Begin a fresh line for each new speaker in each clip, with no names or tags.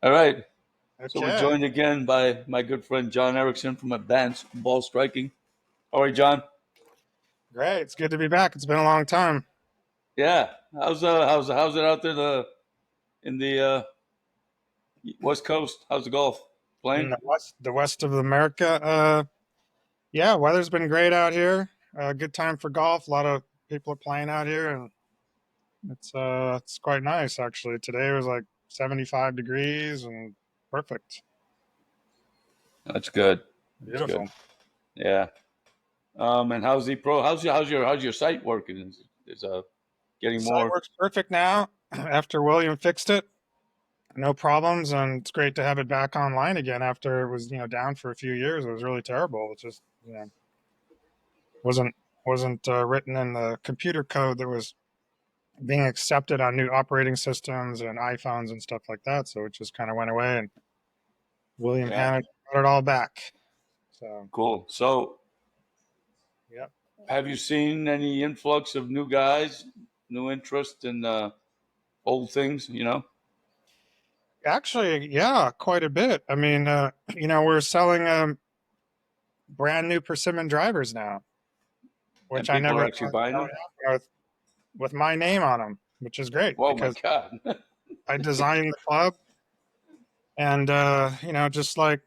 All right. So we're
Okay,
joined again by my good friend John Erickson from Advanced Ball Striking. All right, John.
great. It's good to be back. It's been a long time.
Yeah. How's it out there in the West Coast? How's the golf
In
playing?
the west of America. Yeah, weather's been great out here. Good time for golf. A lot of people are playing out here, and it's quite nice actually. Today was like 75 degrees and perfect.
That's good. That's good.
Beautiful.
Yeah. And how's the pro? How's your site working? Is getting
Site
more?
works perfect now after William fixed it. No problems, and it's great to have it back online again after it was down for a few years. It was really terrible. It just wasn't wasn't written in the computer code that was being accepted on new operating systems and iPhones and stuff like that. So it just kind of went away, and William
Yeah.
Hanna got it all back. So
Cool. So
yeah,
have you seen any influx of new guys, new interest in old things?
actually, yeah, quite a bit. I mean, we're selling brand new persimmon drivers now, which
And
I
people
never
are actually
thought
buying
that would
them.
happen with my name on them, which is great
Oh my
because
God.
I designed the club, and just like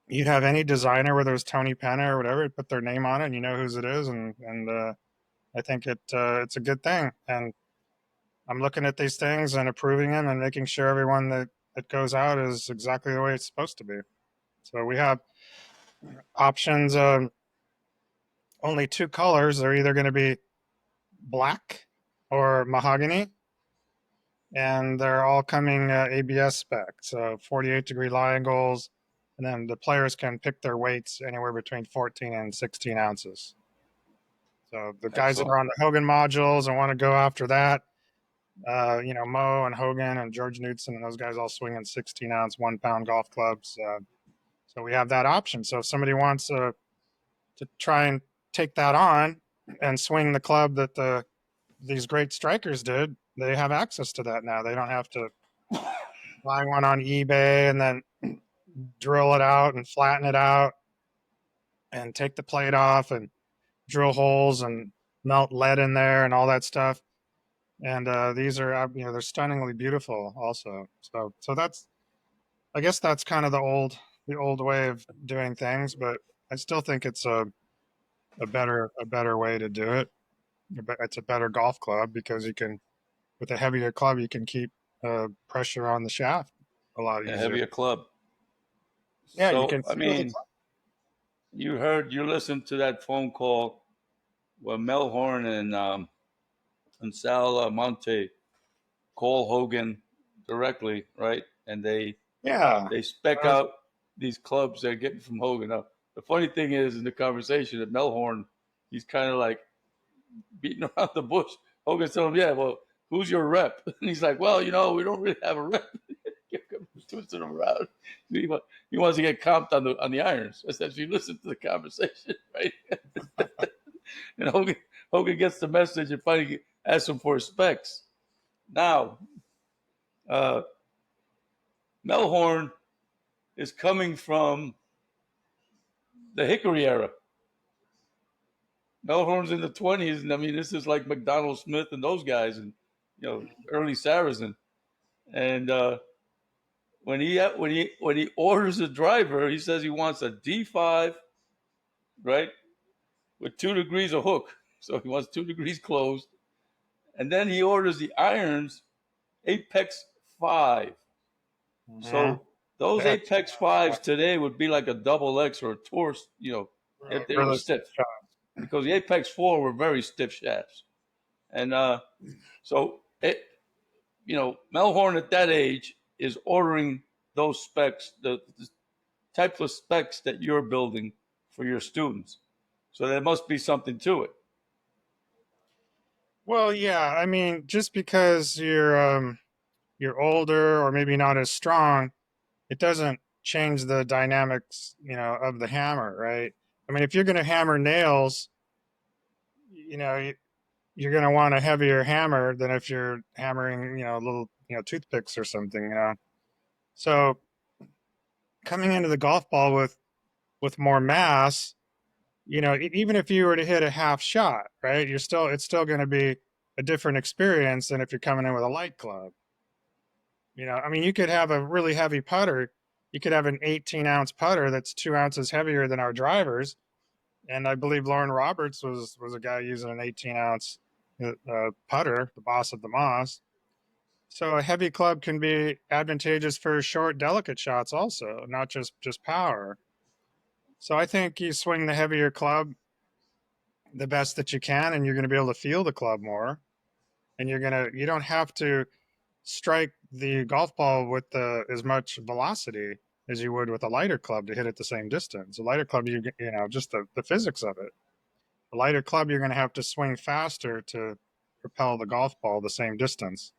you'd have any designer, whether it's Tony Penna or whatever, put their name on it, and you know whose it is, and I think it's a good thing, and I'm looking at these things and approving them and making sure everyone that goes out is exactly the way it's supposed to be. So we have options. Only two colors. They're either going to be black or mahogany, and they're all coming ABS spec. So 48-degree lie angles, and then the players can pick their weights anywhere between 14 and 16 ounces. So the guys that
Excellent.
are on the Hogan modules and want to go after that, Mo and Hogan and George Knudson and those guys all swinging 16-ounce, 1 pound golf clubs. So we have that option. So if somebody wants to try and take that on and swing the club that these great strikers did, they have access to that now. They don't have to buy one on eBay and then drill it out and flatten it out and take the plate off and drill holes and melt lead in there and all that stuff. And these are, they're stunningly beautiful also. So that's, I guess that's kind of the old way of doing things, but I still think it's a better way to do it. It's a better golf club because you can, with a heavier club, you can keep pressure on the shaft a lot
A
easier.
heavier club.
Yeah, you
So,
can
I
feel the
mean,
club.
you listened to that phone call where Mel Horn and Sal Monte call Hogan directly, right? And
Yeah,
they spec
that was,
out these clubs they're getting from Hogan. Now, the funny thing is in the conversation that Mel Horn, he's kind of like beating around the bush. Hogan's telling him, "Yeah, well, who's your rep?" And he's like, "Well, we don't really have a rep." Twisting him around. He, he wants to get comped on the irons. As you listen to the conversation, right? And Hogan gets the message and finally asks him for his specs. Now, uh, Melhorn is coming from the Hickory era. Melhorn's in the 20s, and I mean, this is like McDonald Smith and those guys, and early Saracen. And when he orders a driver, he says he wants a D5, right, with 2 degrees of hook. So he wants 2 degrees closed, and then he orders the irons Apex 5.
mhm.
So those
Yeah,
Apex 5s today would be like a double X or a Taurus, if they were
really
stiff, because the Apex 4 were very stiff shafts. And so Melhorn at that age is ordering those specs, the types of specs that you're building for your students. So there must be something to it.
well, yeah. I mean, just because you're older or maybe not as strong, it doesn't change the dynamics, of the hammer, right? I mean, if you're going to hammer nails, you know, you- you're going to want a heavier hammer than if you're hammering, little, toothpicks or something. So coming into the golf ball with more mass, even if you were to hit a half shot, right, it's still going to be a different experience than if you're coming in with a light club. I mean, you could have a really heavy putter. You could have an 18-ounce putter that's 2 ounces heavier than our drivers. And I believe Lauren Roberts was a guy using an 18-ounce putter, the boss of the Moss. So a heavy club can be advantageous for short, delicate shots, also, not just power. So I think you swing the heavier club the best that you can, and you're going to be able to feel the club more. And you don't have to strike the golf ball with as much velocity as you would with a lighter club to hit it the same distance. A lighter club, just the physics of it. A lighter club, you're going to have to swing faster to propel the golf ball the same distance.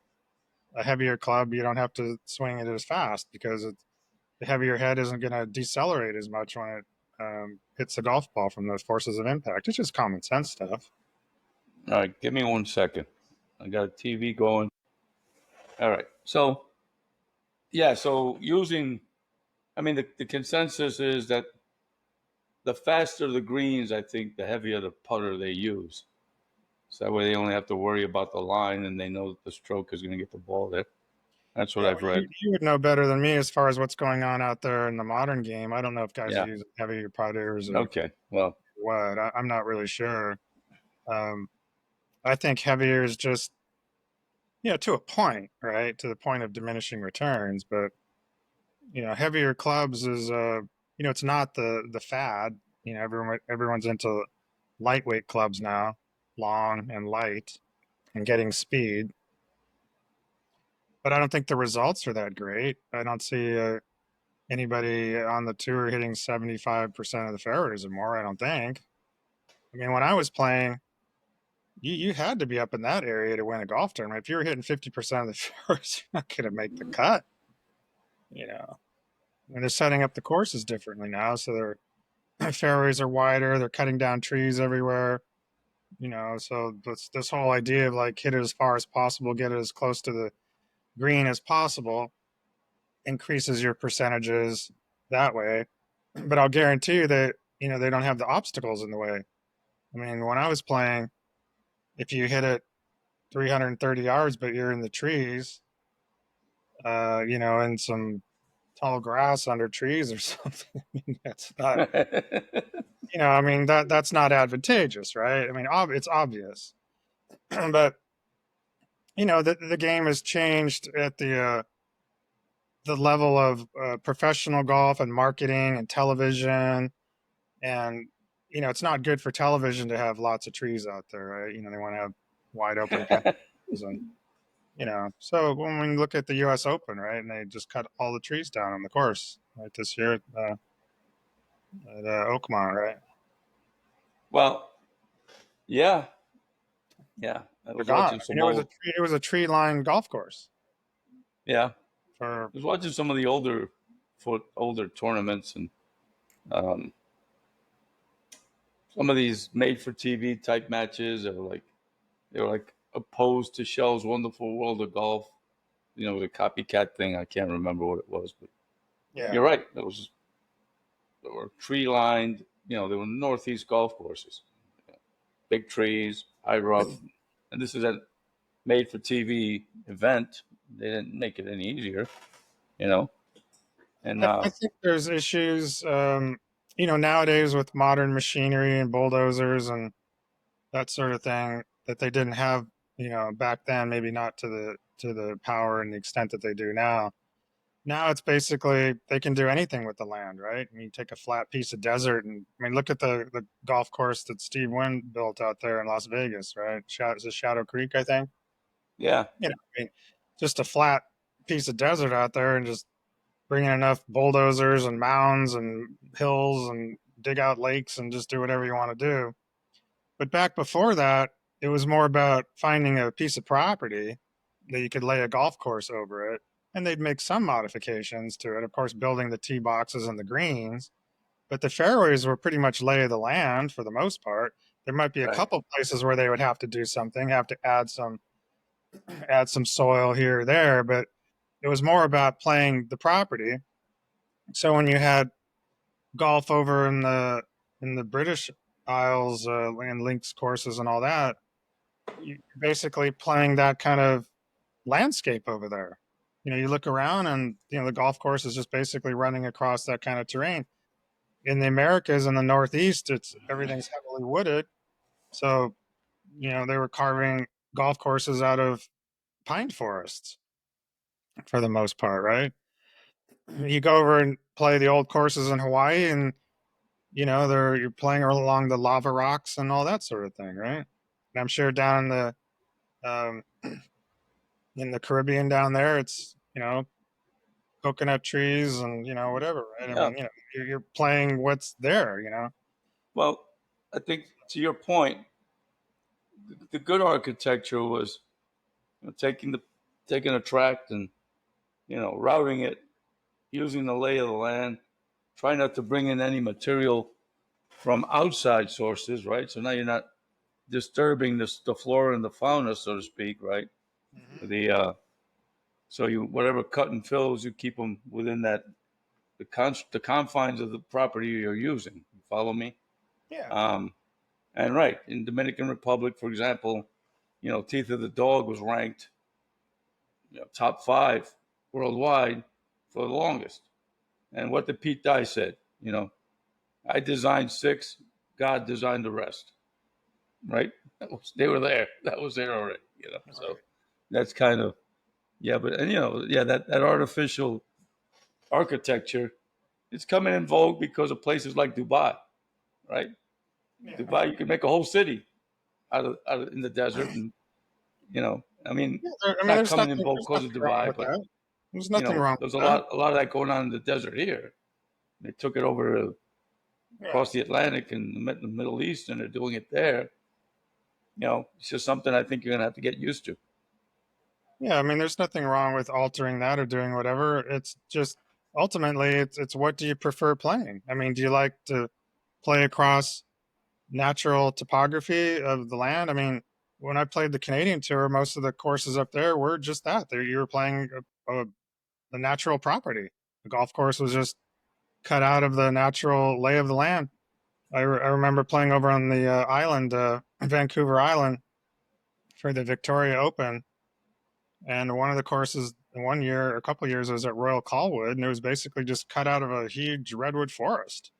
A heavier club, you don't have to swing it as fast because the heavier head isn't going to decelerate as much when it hits the golf ball from those forces of impact. It's just common sense stuff.
All right, give me 1 second. I got a TV going. All right. So, yeah, so I mean, the consensus is that the faster the greens, I think, the heavier the putter they use. So that way they only have to worry about the line and they know that the stroke is going to get the ball there. That's what
Yeah,
I've
well,
read.
you would know better than me as far as what's going on out there in the modern game. I don't know if guys are
Yeah.
using heavier putters or
Okay. Well,
what. I'm not really sure. Um, I think heavier is just, to a point, right? To the point of diminishing returns. But, heavier clubs is, it's not the fad. Everyone's into lightweight clubs now, long and light and getting speed. But I don't think the results are that great. I don't see anybody on the tour hitting 75% of the fairways or more, I don't think. I mean, when I was playing, you had to be up in that area to win a golf tournament. If you were hitting 50% of the fairways, you're not going to make the cut, you know. And they're setting up the courses differently now. So their fairways are wider. They're cutting down trees everywhere, So this whole idea of like hit it as far as possible, get it as close to the green as possible increases your percentages that way. But I'll guarantee you that, they don't have the obstacles in the way. I mean, when I was playing, if you hit it 330 yards, but you're in the trees, in some tall grass under trees or something, I mean, that's not, I mean, that's not advantageous, right? I mean, it's obvious. But, the game has changed at the level of professional golf and marketing and television. And, it's not good for television to have lots of trees out there, right? They want to have wide open canvas and, so when we look at the U.S. Open, right, and they just cut all the trees down on the course, right, this year at Oakmont, right?
well, yeah, yeah. I
They're
was
gone.
watching
I
some
mean,
old,
it was a tree lined golf course
yeah. I
for
was watching some of the older tournaments and um, some of these made for TV type matches. They were like opposed to Shell's Wonderful World of Golf. The copycat thing. I can't remember what it was, but
yeah.
you're right. They were tree lined. They were northeast golf courses, big trees, high rough, and this is a made for TV event. They didn't make it any easier, you know. And
I think there's issues, nowadays with modern machinery and bulldozers and that sort of thing that they didn't have, back then. Maybe not to the power and the extent that they do now. Now it's basically they can do anything with the land, right? I mean, you take a flat piece of desert, and I mean, look at the golf course that Steve Wynn built out there in Las Vegas, right? Is it Shadow Creek, I think?
yeah,
I mean, just a flat piece of desert out there, and just bring in enough bulldozers and mounds and hills and dig out lakes and just do whatever you want to do. But back before that, it was more about finding a piece of property that you could lay a golf course over it. And they'd make some modifications to it, of course, building the tee boxes and the greens. But the fairways were pretty much lay of the land for the most part. There might be a
right.
couple places where they would have to do something, have to add some soil here or there, but It was more about playing the property. So when you had golf over in the British Isles and links courses and all that, you're basically playing that kind of landscape over there. You know, you look around and the golf course is just basically running across that kind of terrain. In the Americas and the Northeast, it's everything's heavily wooded. So, they were carving golf courses out of pine forests for the most part, right? You go over and play the old courses in Hawaii and you're playing along the lava rocks and all that sort of thing, right? And I'm sure down um, in the Caribbean down there, it's coconut trees and whatever, right? I
Yeah.
mean, you're playing what's there.
Well, I think to your point, the good architecture was taking a tract and routing it, using the lay of the land, try not to bring in any material from outside sources, right? So now you're not disturbing the flora and the fauna, so to speak, right?
Mm-hmm.
The so you whatever cut and fills, you keep them within the confines of the property you're using. You follow me?
Yeah.
Um, and right in Dominican Republic, for example, Teeth of the Dog was ranked top 5 worldwide for the longest. And what did Pete Dye said? I designed 6, God designed the rest. Right? They were there. That was there already.
Right.
So that's kind of yeah. But and yeah, that artificial architecture, it's coming in vogue because of places like Dubai, right?
Yeah.
Dubai, you can make a whole city out of in the desert, and I mean,
Yeah, I
it's
mean,
not coming in vogue
there's
because of
nothing wrong
Dubai,
with
but
that. There's nothing wrong
there's
with that.
a lot of that going on in the desert here. They took it over
Yeah.
across the Atlantic and the Middle East, and they're doing it there. It's just something I think you're gonna have to get used to.
Yeah, I mean, there's nothing wrong with altering that or doing whatever. It's just ultimately, it's what do you prefer playing? I mean, do you like to play across natural topography of the land? I mean, when I played the Canadian tour, most of the courses up there were just that. There, you were playing a natural property. The golf course was just cut out of the natural lay of the land. I remember playing over on the island, Vancouver Island, for the Victoria Open, and one of the courses one year, a couple of years, was at Royal Colwood, and it was basically just cut out of a huge redwood forest,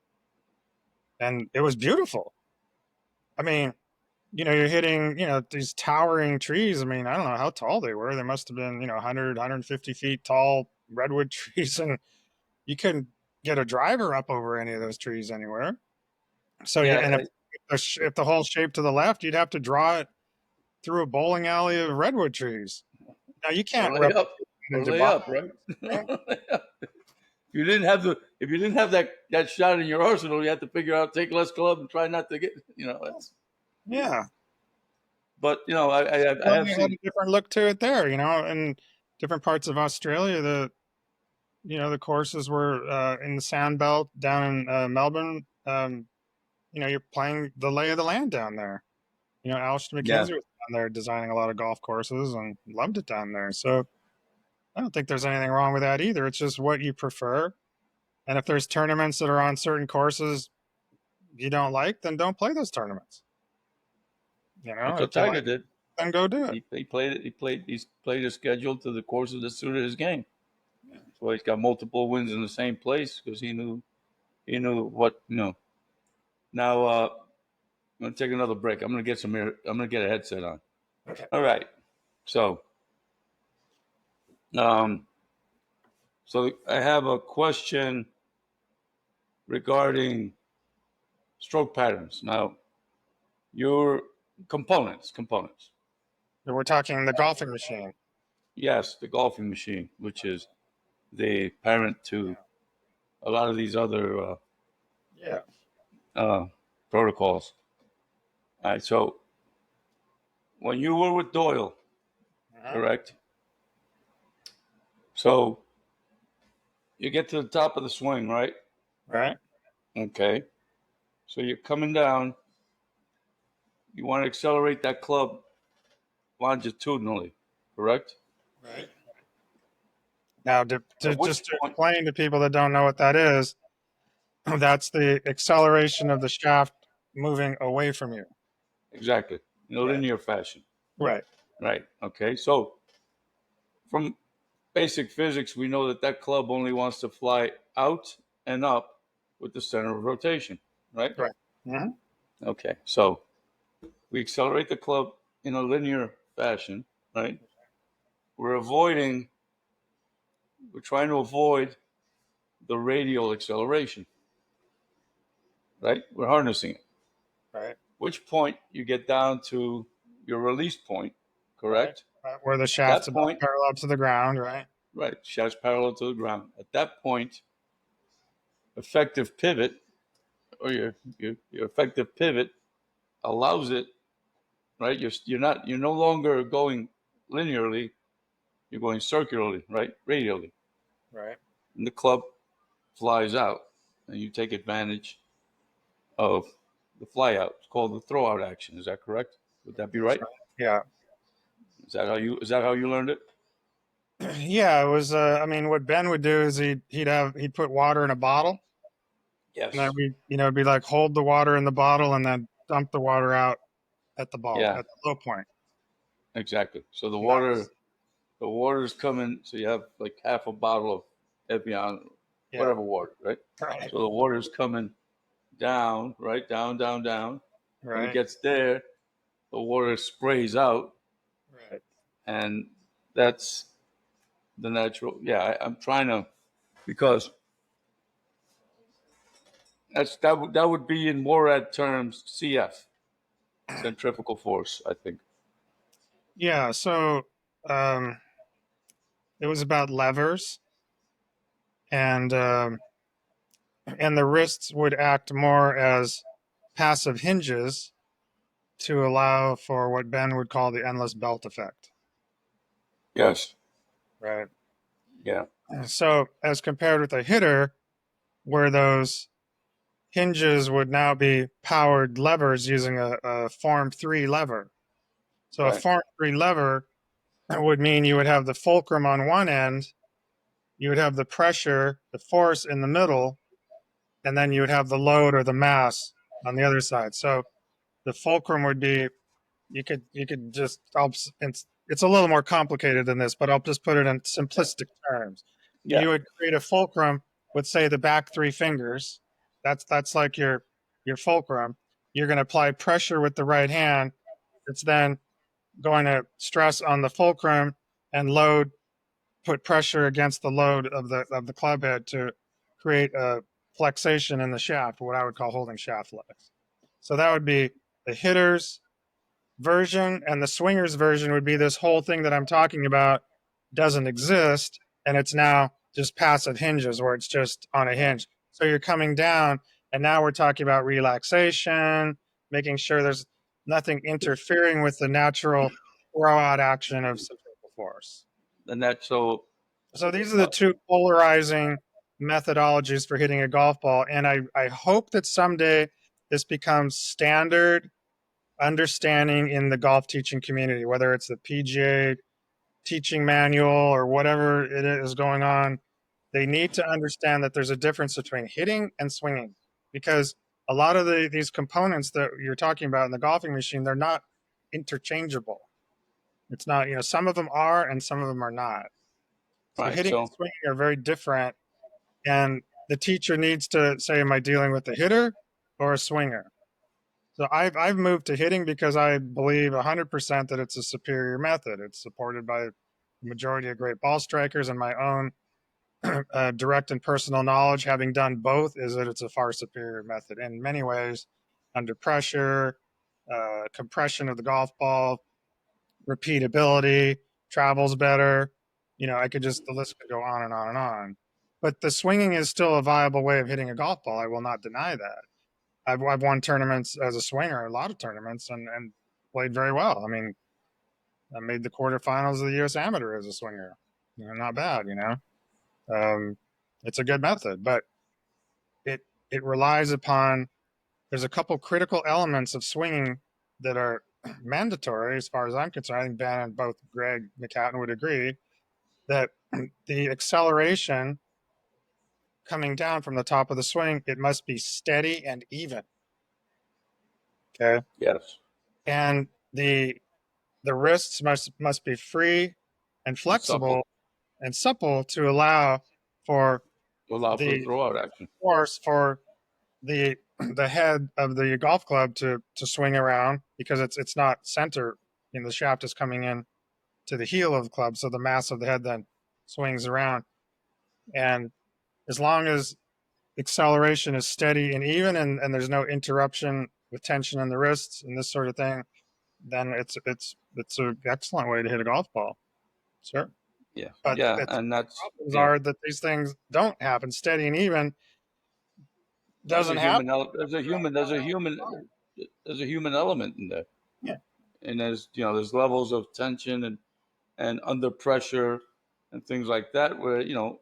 and it was beautiful. I mean, you're hitting, these towering trees. I mean, I don't know how tall they were. They must have been, 100, 150 feet tall redwood trees, and you couldn't get a driver up over any of those trees anywhere. So,
Yeah,
and if the whole shape to the left, you'd have to draw it through a bowling alley of redwood trees. Now you
or
can't
lay
replicate
up,
it in
or lay
Dubai,
up, right?
right?
If you didn't have that shot in your arsenal, you have to figure out take less club and try not to get. That's.
Yeah,
But I have
Australia had
seen.
a different look to it there. In different parts of Australia, the courses were in the sand belt down in Melbourne. You're playing the lay of the land down there. Alistair
Yeah,
McKenzie was down there designing a lot of golf courses and loved it down there. So I don't think there's anything wrong with that either. It's just what you prefer. And if there's tournaments that are on certain courses you don't like, then don't play those tournaments.
that's what
If you
Tiger
like it,
did.
then go do it.
He played it. He's played his schedule to the courses that suited his game. So he's got multiple wins in the same place because he knew what. Now I'm gonna take another break. I'm gonna get a headset on.
Okay.
All right. So um, so I have a question regarding stroke patterns. Now, your components.
We're talking the golfing machine.
Yes, the golfing machine, which is the parent to a lot of these other
Yeah.
uh, protocols. All right. So when you were with Doyle,
Uh-huh.
correct? So you get to the top of the swing, right?
Right.
Okay. So you're coming down. You want to accelerate that club longitudinally, correct?
Right. Now,
At which
just to
point,
explain to people that don't know what that is, that's the acceleration of the shaft moving away from you.
exactly, in a
Right.
linear fashion.
Right.
Right. Okay. So from basic physics, we know that that club only wants to fly out and up with the center of rotation. Right.
Right. Hmm.
Okay. So we accelerate the club in a linear fashion. Right. We're avoiding. We're trying to avoid the radial acceleration. Right. We're harnessing it.
Right.
Which point you get down to your release point.
Right.
Correct.
Right. Where the
At
shaft's
that
about
point,
parallel to the ground. Right.
right, shaft's parallel to the ground. At that point, effective pivot or your effective pivot allows it, right? You're no longer going linearly, you're going circularly, right? Radially.
Right.
And the club flies out and you take advantage of the fly out. It's called the throw out action. Is that correct? Would that be
That's
right?
right. Yeah.
Is that how you learned it?
Yeah. It was. I mean, what Ben would do is he'd put water in a bottle, and then
Yes.
it'd be like hold the water in the bottle and then dump the water out at the ball
Yeah,
at the low point.
exactly. So the
And that
water
was
the water's coming, so you have like half a bottle of Evian,
yeah.
whatever water, right?
Right.
So the water's coming down, right? Down, down, down. When it
Right.
gets there, the water sprays out,
Right.
and that's the natural. Yeah, I'm trying to because that would be in MORAD terms CF, centrifugal force. I think.
Yeah. So um, it was about levers, and the wrists would act more as passive hinges to allow for what Ben would call the endless belt effect.
Yes.
Right.
Yeah.
So as compared with a hitter, where those hinges would now be powered levers using a Form 3 lever. So a
Right.
Form 3 lever would mean you would have the fulcrum on one end, you would have the pressure, the force in the middle, and then you would have the load or the mass on the other side. So the fulcrum would be you could just it's a little more complicated than this, but I'll just put it in simplistic terms.
Yeah.
You would create a fulcrum with say the back three fingers. That's like your fulcrum. You're going to apply pressure with the right hand. It's then going to stress on the fulcrum and load put pressure against the load of the club head to create a flexation in the shaft, what I would call holding shaft flex. So that would be the hitter's version, and the swinger's version would be this whole thing that I'm talking about doesn't exist, and it's now just passive hinges where it's just on a hinge. So you're coming down, and now we're talking about relaxation, making sure there's nothing interfering with the natural throw out action of centrifugal force.
And that's so.
So these are the
Uh,
two polarizing methodologies for hitting a golf ball. And I hope that someday this becomes standard understanding in the golf teaching community, whether it's the PGA teaching manual or whatever it is going on. They need to understand that there's a difference between hitting and swinging because a lot of these components that you're talking about in the golfing machine, they're not interchangeable. It's not, some of them are and some of them are not. So
right.
hitting and
So
swinging are very different. And the teacher needs to say, am I dealing with a hitter or a swinger? So I've moved to hitting because I believe 100% that it's a superior method. It's supported by the majority of great ball strikers, and my own direct and personal knowledge, having done both, is that it's a far superior method in many ways. Under pressure, compression of the golf ball, repeatability, travels better. I could the list could go on and on and on. But the swinging is still a viable way of hitting a golf ball. I will not deny that. I've won tournaments as a swinger, a lot of tournaments, and played very well. I mean, I made the quarterfinals of the U.S. Amateur as a swinger. Not bad. It's a good method, but it it relies upon. There's a couple critical elements of swinging that are mandatory as far as I'm concerned. I think Ben and both Greg McCatton would agree that the acceleration coming down from the top of the swing, it must be steady and even. Okay.
Yes.
And the wrists must be free and
And supple.
flexible and supple to allow for
To allow for the
the
throwout action.
force for the the head of the golf club to swing around, because it's not center. The shaft is coming in to the heel of the club, so the mass of the head then swings around. And as long as acceleration is steady and even, and there's no interruption with tension in the wrists and this sort of thing, then it's an excellent way to hit a golf ball. Sure.
Yeah.
But
Yeah.
the
And that's,
problems
yeah.
are that these things don't happen. Steady and even
There's a
doesn't happen.
human, there's a human element in there.
Yeah.
And there's levels of tension and under pressure and things like that where, your,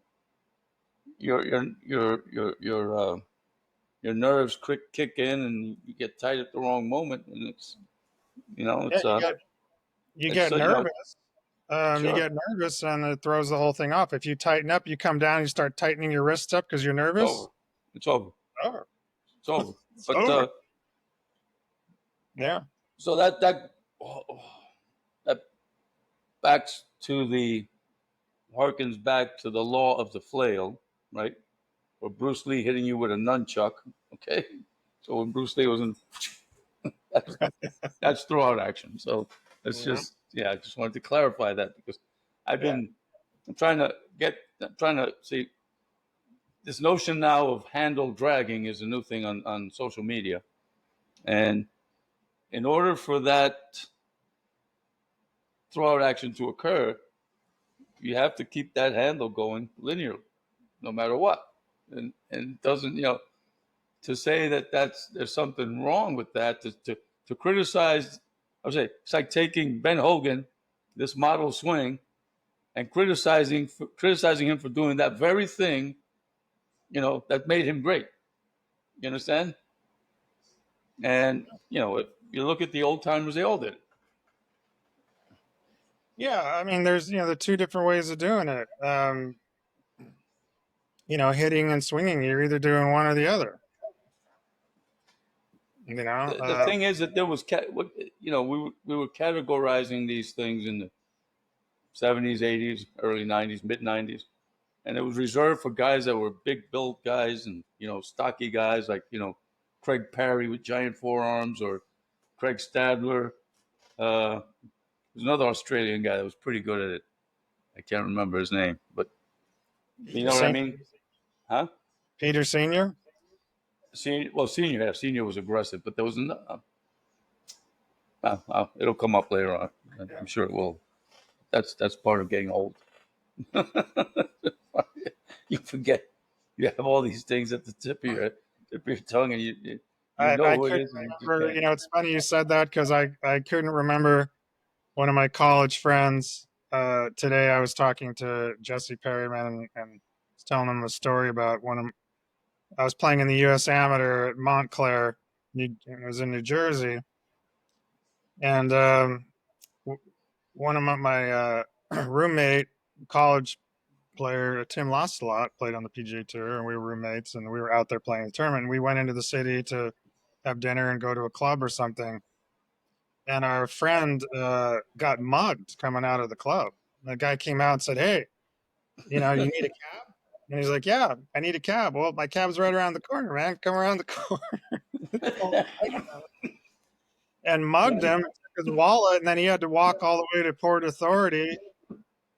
your, your, your, your, uh, your nerves kick in and you get tight at the wrong moment. And it's,
Yeah, you
it's,
get nervous. You
sure.
get nervous, and it throws the whole thing off. If you tighten up, you come down, you start tightening your wrists up because you're
It's
nervous.
over. It's over.
Over.
It's over.
It's
But,
over. Yeah.
so that backs to harkens back to the law of the flail, right? Or Bruce Lee hitting you with a nunchuck. Okay. So when Bruce Lee was in, that's, that's throwout action. So it's
Yeah.
just, yeah, I just wanted to clarify that because I've
Yeah.
been, I'm trying to see this notion now of handle dragging is a new thing on social media. And in order for that throwout action to occur, you have to keep that handle going linearly, no matter what. And it doesn't, to say that there's something wrong with that, to criticize, I would say it's like taking Ben Hogan, this model swing, and criticizing him for doing that very thing, that made him great. You understand? And if you look at the old timers, they all did it.
Yeah. I mean, there's the two different ways of doing it. Hitting and swinging. You're either doing one or the other.
The thing is that there was, we were categorizing these things in the 70s, 80s, early 90s, mid 90s, and it was reserved for guys that were big built guys and stocky guys like Craig Parry with giant forearms, or Craig Stadler. There's another Australian guy that was pretty good at it. I can't remember his name, but you know what I mean, huh?
Peter Senior.
Senior was aggressive, but there was it'll come up later on. I'm sure it will. That's part of getting old. You forget you have all these things at the tip of your tongue, and you know
I
who it
couldn't
is, and you just
remember.
can't.
It's funny you said that, because I couldn't remember one of my college friends. Today I was talking to Jesse Perryman, and was telling him a story about I was playing in the U.S. Amateur at Montclair. It was in New Jersey, and one of my roommate, college player, Tim Lost-a-Lot, played on the PGA Tour, and we were roommates, and we were out there playing the tournament. We went into the city to have dinner and go to a club or something, and our friend got mugged coming out of the club. The guy came out and said, "Hey, you need a cab?" And he's like, "Yeah, I need a cab." "Well, my cab's right around the corner, man. Come around the corner." And mugged him, took his wallet, and then he had to walk all the way to Port Authority,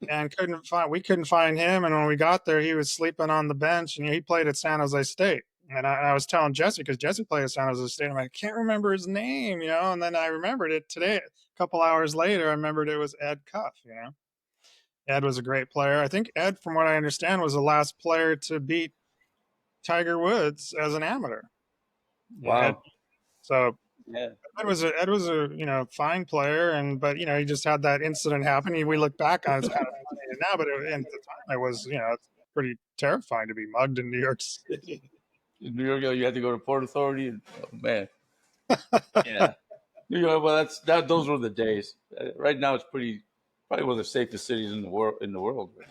and we couldn't find him. And when we got there, he was sleeping on the bench, and he played at San Jose State. And I was telling Jesse, because Jesse played at San Jose State. I'm like, I can't remember his name, And then I remembered it today. A couple hours later, I remembered it was Ed Cuff. Ed was a great player. I think Ed, from what I understand, was the last player to beat Tiger Woods as an amateur. Ed,
Wow.
so
Yeah.
Ed was a fine player, but he just had that incident happen. We look back on it, it's kind of funny now, but at the time it was it's pretty terrifying to be mugged in New York City.
In New York, you had to go to Port Authority, and oh, man, yeah. New York. Well, those were the days. Right now, it's pretty Probably one of the safest cities in the world.
I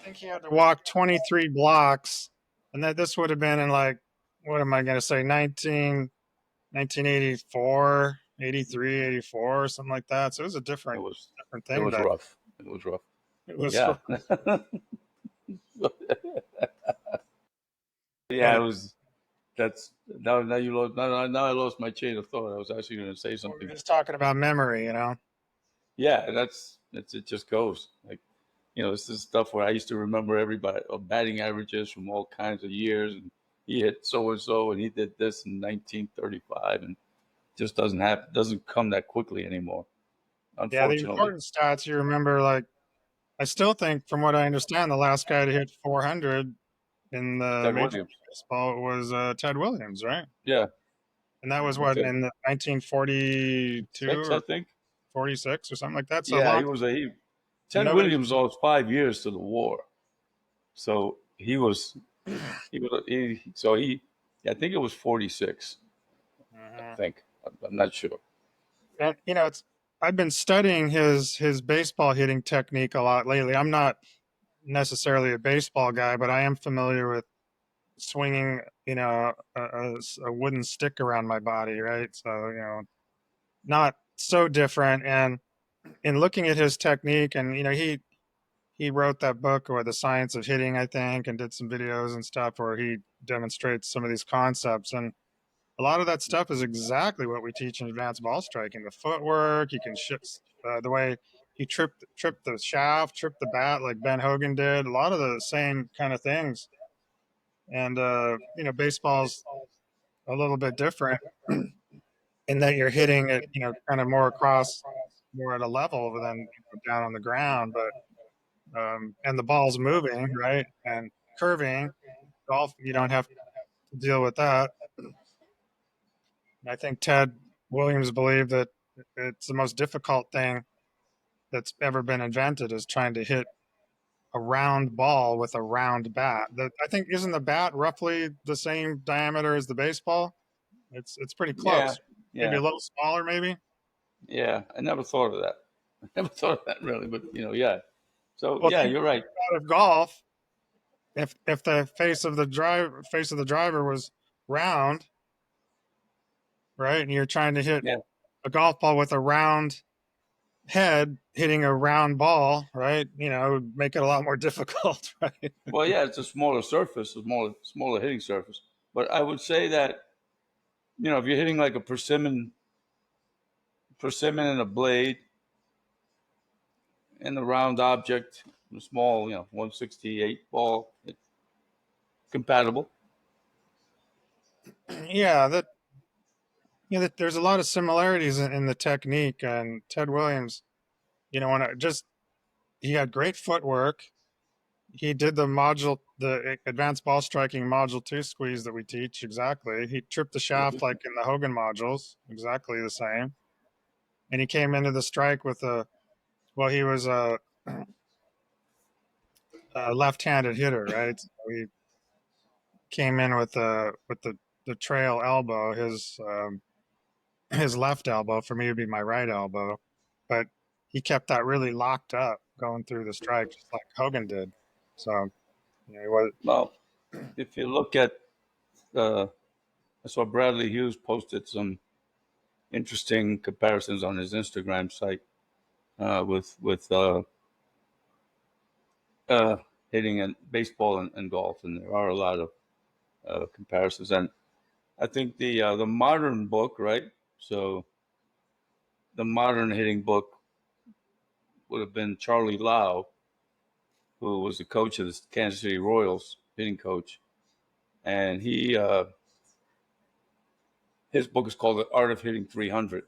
think he had to walk 23 blocks, and that this would have been in like, what am I going to say, 1984, 83, 84, something like that. So it was a
It
different
was
different
it
thing
was
back.
rough. It was rough.
It was
Yeah. Yeah, it
and
was. That's now you lost. Now I lost my chain of thought. I was actually going to say
we were
something.
just talking about memory, you know.
Yeah, that's it. Just goes like, this is stuff where I used to remember everybody batting averages from all kinds of years, and he hit so and so, and he did this in 1935, and just doesn't come that quickly anymore,
Yeah, the
unfortunately.
important stats you remember, like I still think, from what I understand, the last guy to hit 400 in the
Ted
Major
Williams.
League Baseball was Ted Williams, right?
Yeah,
And that was
that's
what,
it.
in 1942
Six, I
or
think.
46 or something like that. So
Yeah,
long,
he was a he.
and
Ted
nobody.
Williams lost 5 years to the war, so he. I think it was 46. I
Mhm.
think I'm not sure.
And it's I've been studying his baseball hitting technique a lot lately. I'm not necessarily a baseball guy, but I am familiar with swinging, a wooden stick around my body, right? So not so different. And in looking at his technique, and he wrote that book, or The Science of Hitting, I think, and did some videos and stuff where he demonstrates some of these concepts. And a lot of that stuff is exactly what we teach in advanced ball striking. The footwork, you can shift the way he tripped the shaft, tripped the bat like Ben Hogan did. A lot of the same kind of things. And baseball's a little bit different in that you're hitting it, kind of more across, more at a level than down on the ground. But and the ball's moving, right, and curving. Golf, you don't have to deal with that. I think Ted Williams believed that it's the most difficult thing that's ever been invented is trying to hit a round ball with a round bat. I think, isn't the bat roughly the same diameter as the baseball? It's pretty
Yeah,
close. Maybe
yeah,
a little smaller, maybe.
yeah. I never thought of that. I never thought of that really, but yeah. So
Well,
yeah,
think
you're right.
of golf. If the face of the driver was round, right, and you're trying to hit
Yeah.
a golf ball with a round head hitting a round ball, right? It would make it a lot more difficult, right?
Well, yeah, it's a smaller surface, a smaller hitting surface. But I would say that if you're hitting like a persimmon and a blade and a round object, a small 168 ball, it's compatible.
Yeah, that there's a lot of similarities in the technique. And Ted Williams, when he had great footwork. He did the advanced ball striking module 2 squeeze that we teach exactly. He tripped the shaft like in the Hogan modules, exactly the same. And he came into the strike with he was a left-handed hitter, right? So he came in with the trail elbow, his left elbow. For me, would be my right elbow, but he kept that really locked up going through the strike, just like Hogan did. So he was.
Well, if you look at, uh, I saw Bradley Hughes posted some interesting comparisons on his Instagram site with uh, hitting and baseball and golf, and there are a lot of comparisons. And I think the modern book, right? So the modern hitting book would have been Charlie Lau, who was the coach of the Kansas City Royals, hitting coach, and his book is called The Art of Hitting 300.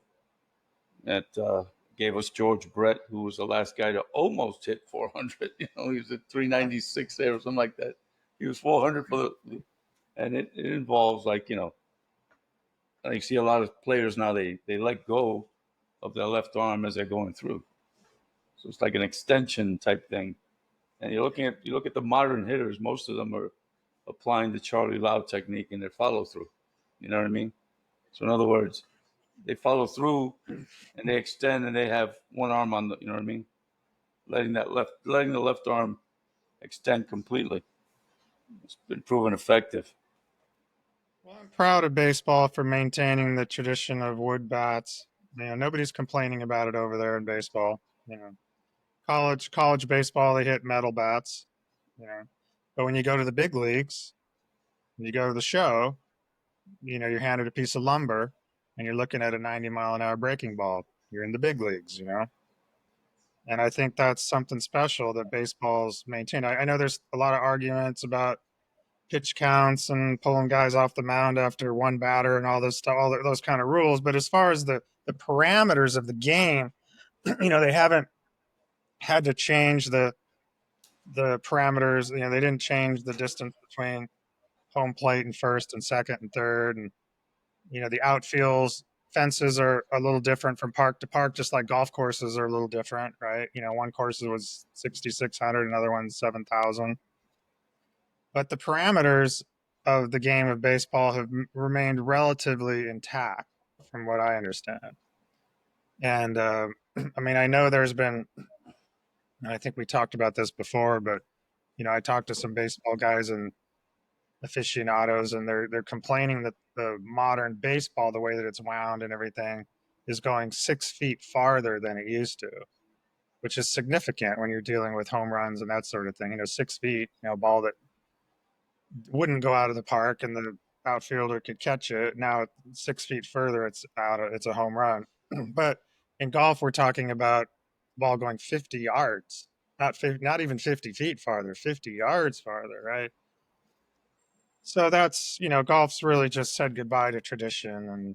That gave us George Brett, who was the last guy to almost hit 400. He was at 396 there or something like that. He was 400 and it involves I see a lot of players now they let go of their left arm as they're going through, so it's like an extension type thing. And you look at the modern hitters, most of them are applying the Charlie Lau technique in their follow through. You know what I mean? So in other words, they follow through and they extend and they have one arm on the, you know what I mean? letting the left arm extend completely. It's been proven effective.
Well, I'm proud of baseball for maintaining the tradition of wood bats. Nobody's complaining about it over there in baseball. College baseball, they hit metal bats. You know, but when you go to the big leagues, when you go to the show, you're handed a piece of lumber, and you're looking at a 90-mile-an-hour breaking ball. You're in the big leagues. And I think that's something special that baseball's maintained. I know there's a lot of arguments about pitch counts and pulling guys off the mound after one batter and all this stuff, those kind of rules. But as far as the parameters of the game, they haven't had to change the parameters. They didn't change the distance between home plate and first and second and third, and the outfields fences are a little different from park to park, just like golf courses are a little different, right? One course was 6,600, another one's 7,000. But the parameters of the game of baseball have remained relatively intact, from what I understand. And I mean, I know there's been, I think we talked about this before, but I talked to some baseball guys and aficionados, and they're complaining that the modern baseball, the way that it's wound and everything, is going 6 feet farther than it used to, which is significant when you're dealing with home runs and that sort of thing. 6 feet, a ball that wouldn't go out of the park and the outfielder could catch it. Now 6 feet further, it's out. It's a home run. But in golf, we're talking about ball going 50 yards, not even 50 feet farther, 50 yards farther, right? So that's, golf's really just said goodbye to tradition and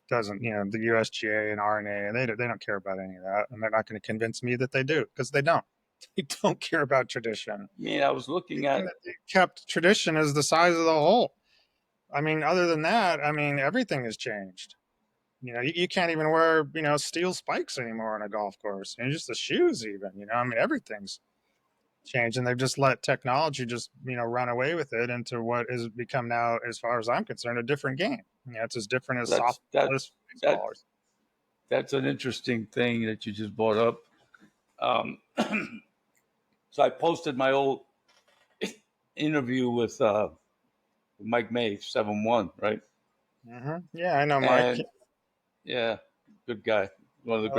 doesn't, the USGA and RNA, and they don't care about any of that. And they're not going to convince me that they do, because they don't. They don't care about tradition.
I mean, I was looking at
kept tradition is the size of the hole. I mean, other than that, I mean, everything has changed. You can't even wear, steel spikes anymore on a golf course. Just the shoes, even. I mean, everything's changed, and they've just let technology just run away with it into what has become now, as far as I'm concerned, a different game. It's as different as
that's
softball as
that
baseball.
that's an interesting thing that you just brought up. So I posted my old interview with Mike May, 7-1, right?
Mm-hmm. Yeah, I know Mike.
And yeah, good guy. One of the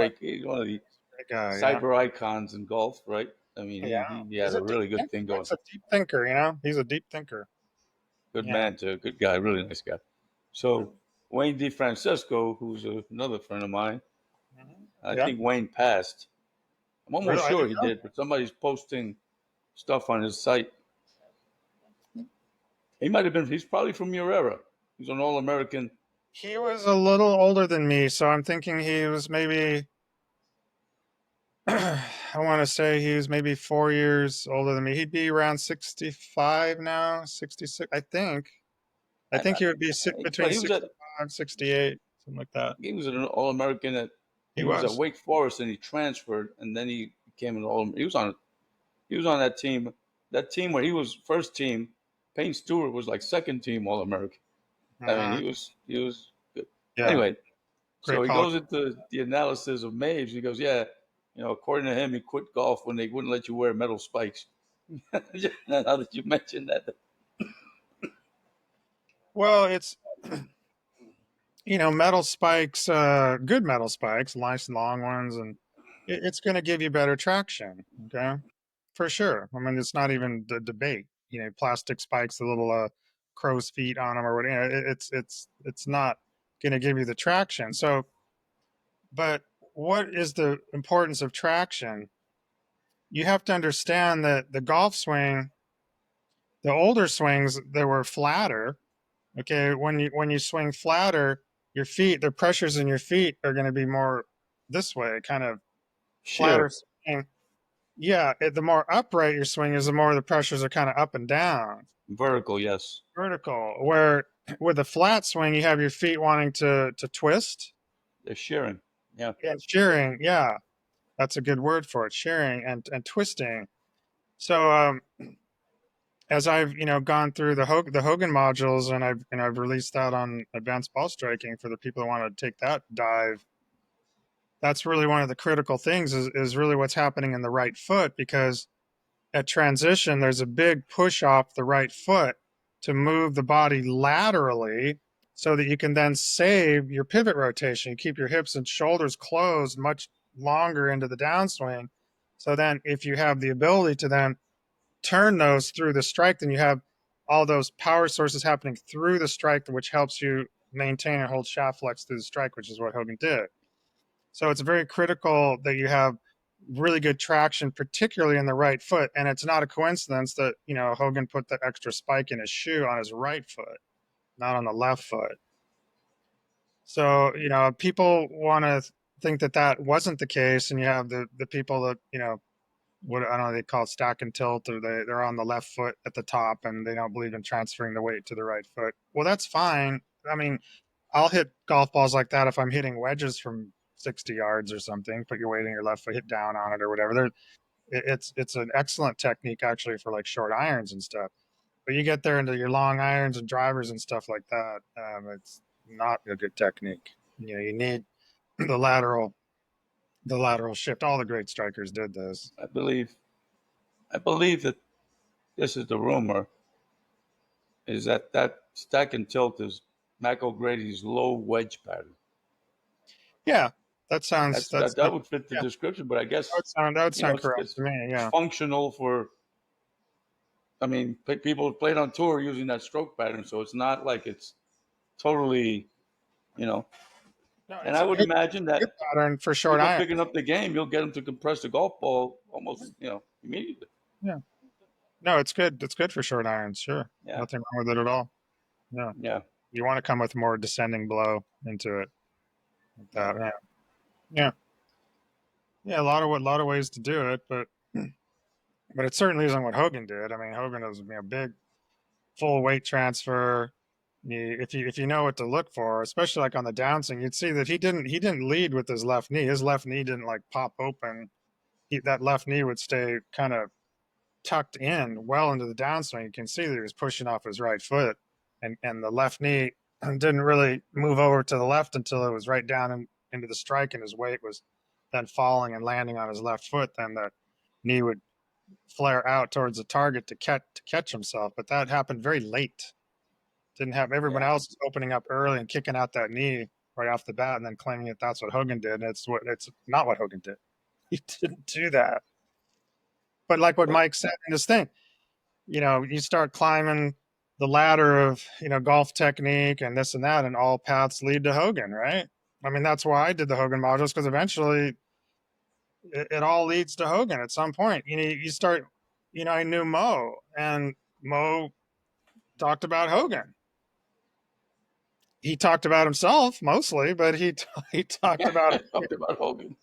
one of the
guy,
cyber icons in golf, right? I mean,
yeah.
he had a really good thing going.
He's a deep thinker. He's a deep thinker.
Good man too, good guy, really nice guy. So Wayne DeFrancisco, who's another friend of mine, I think Wayne passed. I'm almost sure he did, but somebody's posting stuff on his site. He might have been. He's probably from your era. He's an All-American.
He was a little older than me, so I'm thinking he was maybe. I want to say he was maybe 4 years older than me. He'd be around 65 now, 66, I think. I think he would be between 65 and 68, something like that.
He was an All-American. He was at Wake Forest, and he transferred, and then he became an All. He was on that team. That team where he was first team. Payne Stewart was like second team All-American. I mean, he was good. Yeah. Anyway, so he goes into the analysis of Maves. He goes, yeah, according to him, he quit golf when they wouldn't let you wear metal spikes. Now that you mentioned that.
Well, it's, metal spikes, good metal spikes, nice and long ones, and it's going to give you better traction, okay? For sure. I mean, it's not even the debate. Plastic spikes, the little crow's feet on them or whatever. It's not going to give you the traction. So, but what is the importance of traction? You have to understand that the golf swing, the older swings, they were flatter. Okay, when you swing flatter, your feet, the pressures in your feet are going to be more this way, kind of flatter swing. Yeah, the more upright your swing is, the more the pressures are kind of up and down.
Vertical, yes.
Vertical. Where with a flat swing, you have your feet wanting to twist.
They're shearing. Yeah.
And shearing, yeah. That's a good word for it, shearing and twisting. So as I've gone through the Hogan modules, and I've released that on advanced ball striking for the people who want to take that dive. that's really one of the critical things is really what's happening in the right foot, because at transition, there's a big push off the right foot to move the body laterally so that you can then save your pivot rotation. You keep your hips and shoulders closed much longer into the downswing. So then, if you have the ability to then turn those through the strike, then you have all those power sources happening through the strike, which helps you maintain and hold shaft flex through the strike, which is what Hogan did. So it's very critical that you have really good traction, particularly in the right foot. And it's not a coincidence that, Hogan put the extra spike in his shoe on his right foot, not on the left foot. So, people want to think that that wasn't the case. And you have the people that, what I don't know, they call it stack and tilt, or they're on the left foot at the top and they don't believe in transferring the weight to the right foot. Well, that's fine. I mean, I'll hit golf balls like that if I'm hitting wedges from 60 yards or something. Put your weight in your left foot, hit down on it or whatever. It's an excellent technique actually for like short irons and stuff. But you get there into your long irons and drivers and stuff like that, it's not a good technique. You need the lateral the lateral shift. All the great strikers did this.
I believe that this is the rumor, is that stack and tilt is Mac O'Grady's low wedge pattern.
Yeah, that sounds
That would fit the
yeah.
description, but I guess
That would sound correct
it's
to me.
it's
Yeah.
functional for. I mean, people have played on tour using that stroke pattern, so it's not like it's totally, you know.
No,
And
it's
I
a
would imagine
good
that
pattern for short
people
iron.
picking up the game, you'll get them to compress the golf ball almost, immediately.
Yeah. No, it's good. It's good for short irons. Sure.
Yeah,
Nothing wrong with it at all. Yeah.
yeah,
You want to come with more descending blow into it. Like
yeah.
that. Yeah. Yeah. Yeah. A lot of ways to do it, but it certainly isn't what Hogan did. I mean, Hogan was big full weight transfer. If you know what to look for, especially like on the downswing, you'd see that he didn't lead with his left knee. His left knee didn't like pop open. That left knee would stay kind of tucked in well into the downswing. You can see that he was pushing off his right foot, and the left knee didn't really move over to the left until it was right down into the strike, and his weight was then falling and landing on his left foot. Then the knee would flare out towards the target to catch himself, but that happened very late. Didn't have everyone
Yeah.
else opening up early and kicking out that knee right off the bat, and then claiming that that's what Hogan did. And it's not what Hogan did. He didn't do that. But like what
Well,
Mike said in his thing, you start climbing the ladder of golf technique and this and that, and all paths lead to Hogan, right? I mean, that's why I did the Hogan modules, because eventually it all leads to Hogan at some point. You start. I knew Mo, and Mo talked about Hogan. He talked about himself mostly, but he talked about
talked about Hogan.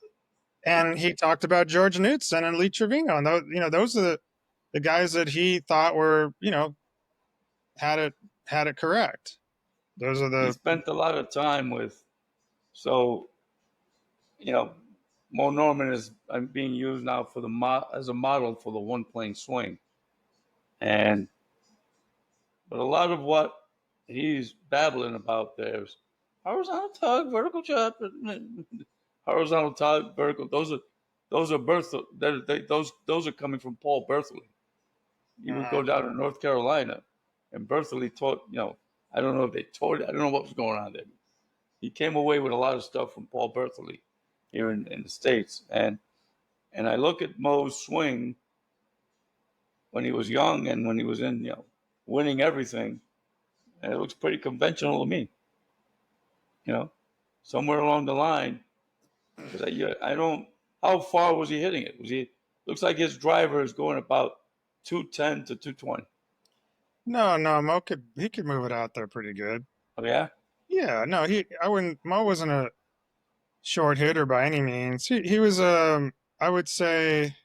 and he talked about George Knudson and Lee Trevino, and those are the guys that he thought were had it correct. Those are
He
the
spent a lot of time with, so you know, Mo Norman is being used now for as a model for the one plane swing, and but a lot of what he's babbling about there is horizontal tug, vertical chop, horizontal tug, vertical. Those are those are coming from Paul Berthelly. You would go down to North Carolina, and Berthelly taught. I don't know if they taught. I don't know what was going on there. He came away with a lot of stuff from Paul Berthelly here in the States, and I look at Mo's swing when he was young and when he was in winning everything, and it looks pretty conventional to me. You know, somewhere along the line, because I don't. How far was he hitting it? Looks like his driver is going about 210 to 220.
no, he could move it out there pretty good.
Oh yeah,
Yeah, no, I wouldn't. Mo wasn't a short hitter by any means. He was I would say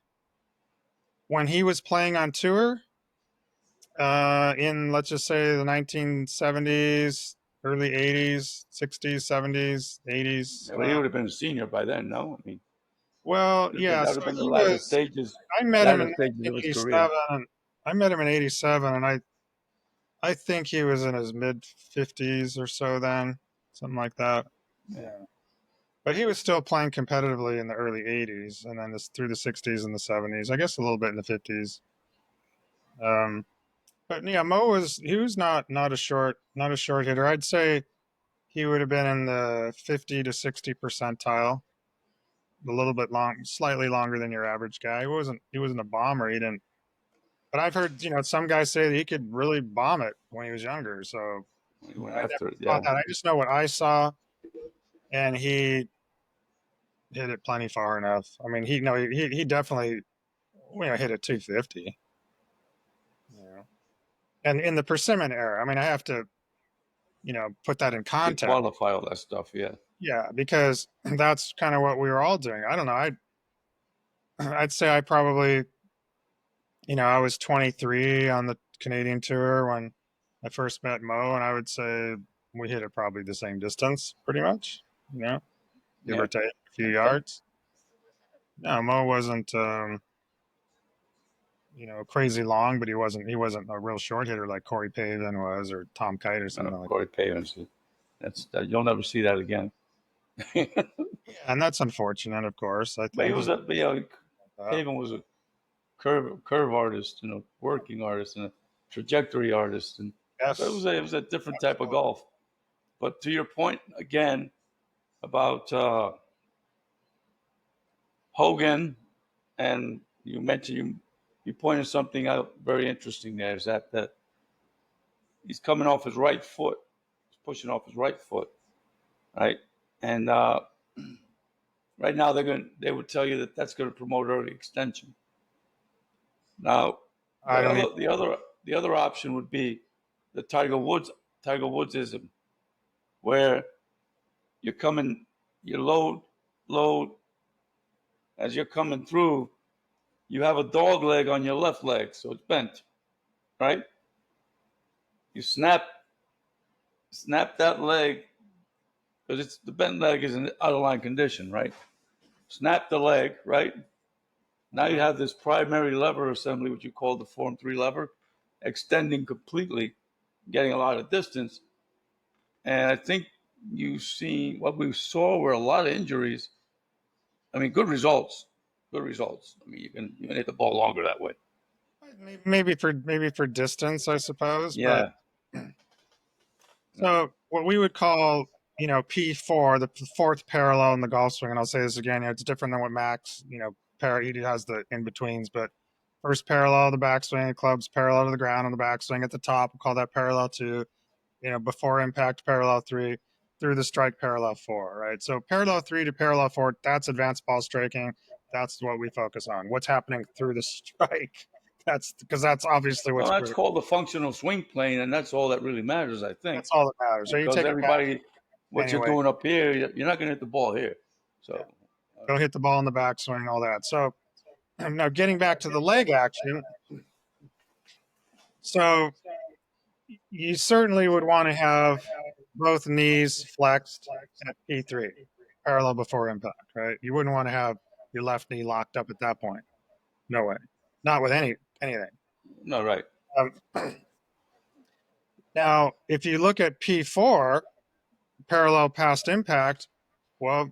when he was playing on tour, in let's just say the 1970s, early 80s, 60s, 70s, 80s.
yeah, well, he would have been a senior by then. No, I mean
Well, yeah,
that would
so
have been the
he was. I met him in
latter stages of his career.
1987. I met him in 87, and I think he was in his mid 50s or so then, something like that.
Yeah.
Yeah. But he was still playing competitively in the early '80s, and then through the '60s and the '70s. I guess a little bit in the '50s. Um, but yeah, Mo was he was not a short hitter. I'd say he would have been in the 50 to 60 percentile, a little bit long, slightly longer than your average guy. He wasn't a bomber. He didn't. But I've heard some guys say that he could really bomb it when he was younger. So
He went
I never
after it.
saw
Yeah.
that. I just know what I saw, and he hit it plenty far enough. I mean, he definitely hit it 250. You know, and in the persimmon era, I mean, I have to put that in
You
context.
qualify all that stuff. Yeah.
Yeah, because that's kind of what we were all doing. I don't know. I'd say I probably I was 23 on the Canadian tour when I first met Mo, and I would say we hit it probably the same distance, pretty much. You know, give
Yeah.
or take a few
Okay.
yards. No, Mo wasn't crazy long, but he wasn't a real short hitter like Corey Pavin was or Tom Kite or something like
Corey Pavins. That you'll never see that again.
that. Yeah, and that's unfortunate, of course. I
But he
think
was
he's
a, you know,
uh,
Pavin was a curve artist, working artist and a trajectory artist, and so
yes,
it was a different type of
absolutely.
golf. But to your point again about Hogan, and you mentioned you pointed something out very interesting there is that he's coming off his right foot, he's pushing off his right foot, right, and right now they would tell you that that's going to promote early extension. Now,
I don't even.
the other option would be the Tiger Woodsism, where you're coming, you load as you're coming through. You have a dog leg on your left leg, so it's bent, right? You snap that leg because it's the bent leg is in out of line condition, right? Snap the leg, right? Now you
Mhm.
have this primary lever assembly, which you call the Form 3 lever, extending completely, getting a lot of distance. And I think you see what we saw were a lot of injuries. I mean, good results. Good results. I mean, you can hit the ball longer that way.
Maybe for distance, I suppose. But
Yeah.
so what we would call P4, the fourth parallel in the golf swing, and I'll say this again, it's different than what Max he has the in betweens, but first parallel of the backswing, the club's parallel to the ground on the backswing at the top. We'll call that parallel 2. Before impact parallel 3, through the strike parallel 4, right? So parallel 3 to parallel 4, that's advanced ball striking. That's what we focus on. What's happening through the strike? That's because that's obviously
Well,
what's
that's
critical.
call the functional swing plane, and that's all that really matters, I think,
That's all that matters. So you
because
take a pass
everybody, what you're
anyway.
doing up here, you're not going to hit the ball here.
Yeah.
So,
Go hit the ball in the backswing, all that. So now getting back to the leg action. So you certainly would want to have both knees flexed at P3, parallel before impact, right? You wouldn't want to have your left knee locked up at that point. No way. Not with anything.
no, right.
Um, now, if you look at P4, parallel past impact, well,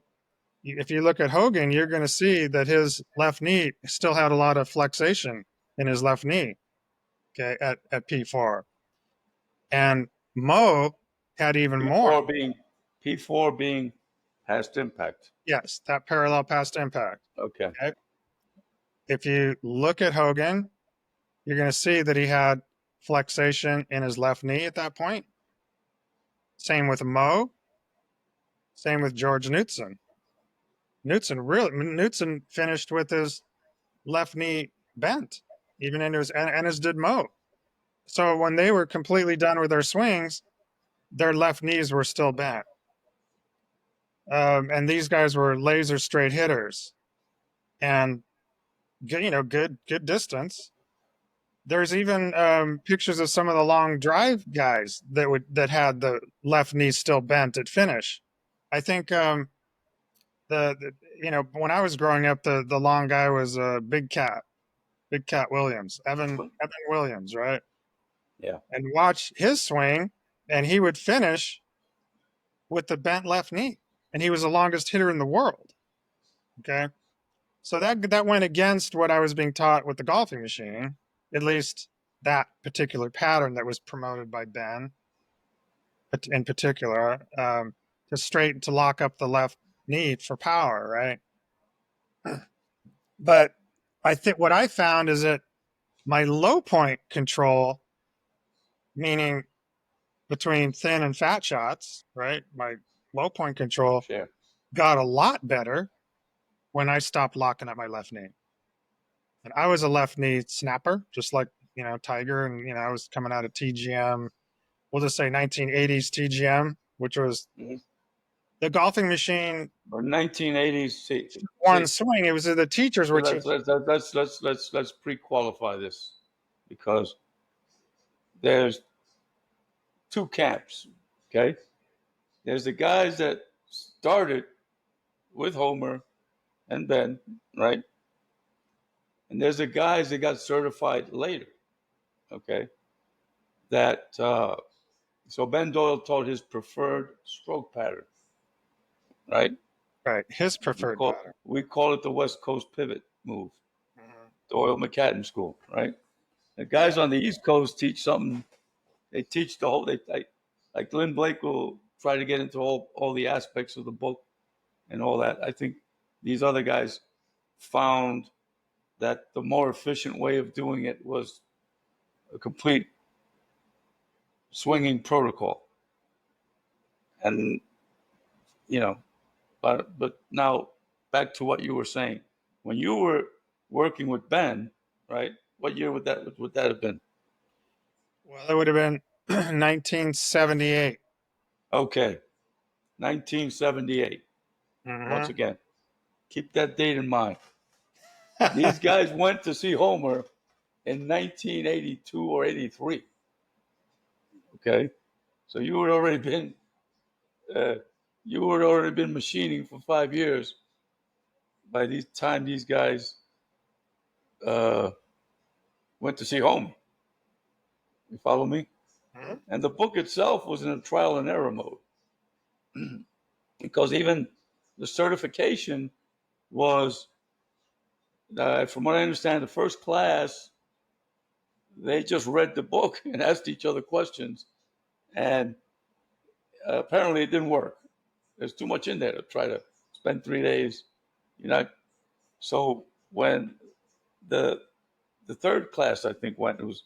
if you look at Hogan, you're going to see that his left knee still had a lot of flexation in his left knee, okay, at P4. And Mo had even more.
P4 being P4 being past impact.
Yes, that parallel past impact.
Okay.
Okay. If you look at Hogan, you're going to see that he had flexation in his left knee at that point. Same with Mo. Same with George Knudson. Knudson finished with his left knee bent, even into his and as did Mo. So when they were completely done with their swings, their left knees were still bent. And these guys were laser straight hitters, and good distance. There's even pictures of some of the long drive guys that had the left knee still bent at finish. I think the when I was growing up, the long guy was Big Cat Williams, Evan Williams, right?
Yeah.
And watch his swing, and he would finish with the bent left knee. and he was the longest hitter in the world. Okay, so that went against what I was being taught with the golfing machine, at least that particular pattern that was promoted by Ben in particular, to lock up the left knee for power, right? But I think what I found is that my low point control, meaning between thin and fat shots, right? My low point control
Sure.
got a lot better when I stopped locking up my left knee. And I was a left knee snapper, just like, Tiger. And, I was coming out of TGM, we'll just say 1980s TGM, which was
Mm-hmm.
the golfing machine.
Or 1980s.
One swing. It was the teachers were
let's
teaching.
let's pre-qualify this, because there's two camps. Okay, there's the guys that started with Homer and Ben, right? And there's the guys that got certified later. Okay, that so Ben Doyle taught his preferred stroke pattern, right?
Right. His
We
preferred
call
pattern.
we call it the West Coast pivot move,
Mm-hmm.
Doyle McCadden school, right? The guys
Yeah.
on the East Coast teach something. They teach the whole. Like Lynn Blake will try to get into all the aspects of the book and all that. I think these other guys found that the more efficient way of doing it was a complete swinging protocol. And you know, but now back to what you were saying. When you were working with Ben, right? What year would that have been?
Well, it would have been 1978.
Okay, 1978. Once
Mm-hmm.
again, keep that date in mind. These guys went to see Homer in 1982 or 83. Okay, so uh, you had already been machining for 5 years by the time these guys uh, went to see Homer. You follow me?
Mm-hmm.
And the book itself was in a trial and error mode because even the certification was, from what I understand, the first class they just read the book and asked each other questions, and apparently it didn't work. There's too much in there to try to spend 3 days. You know, so when the the third class I think went, it was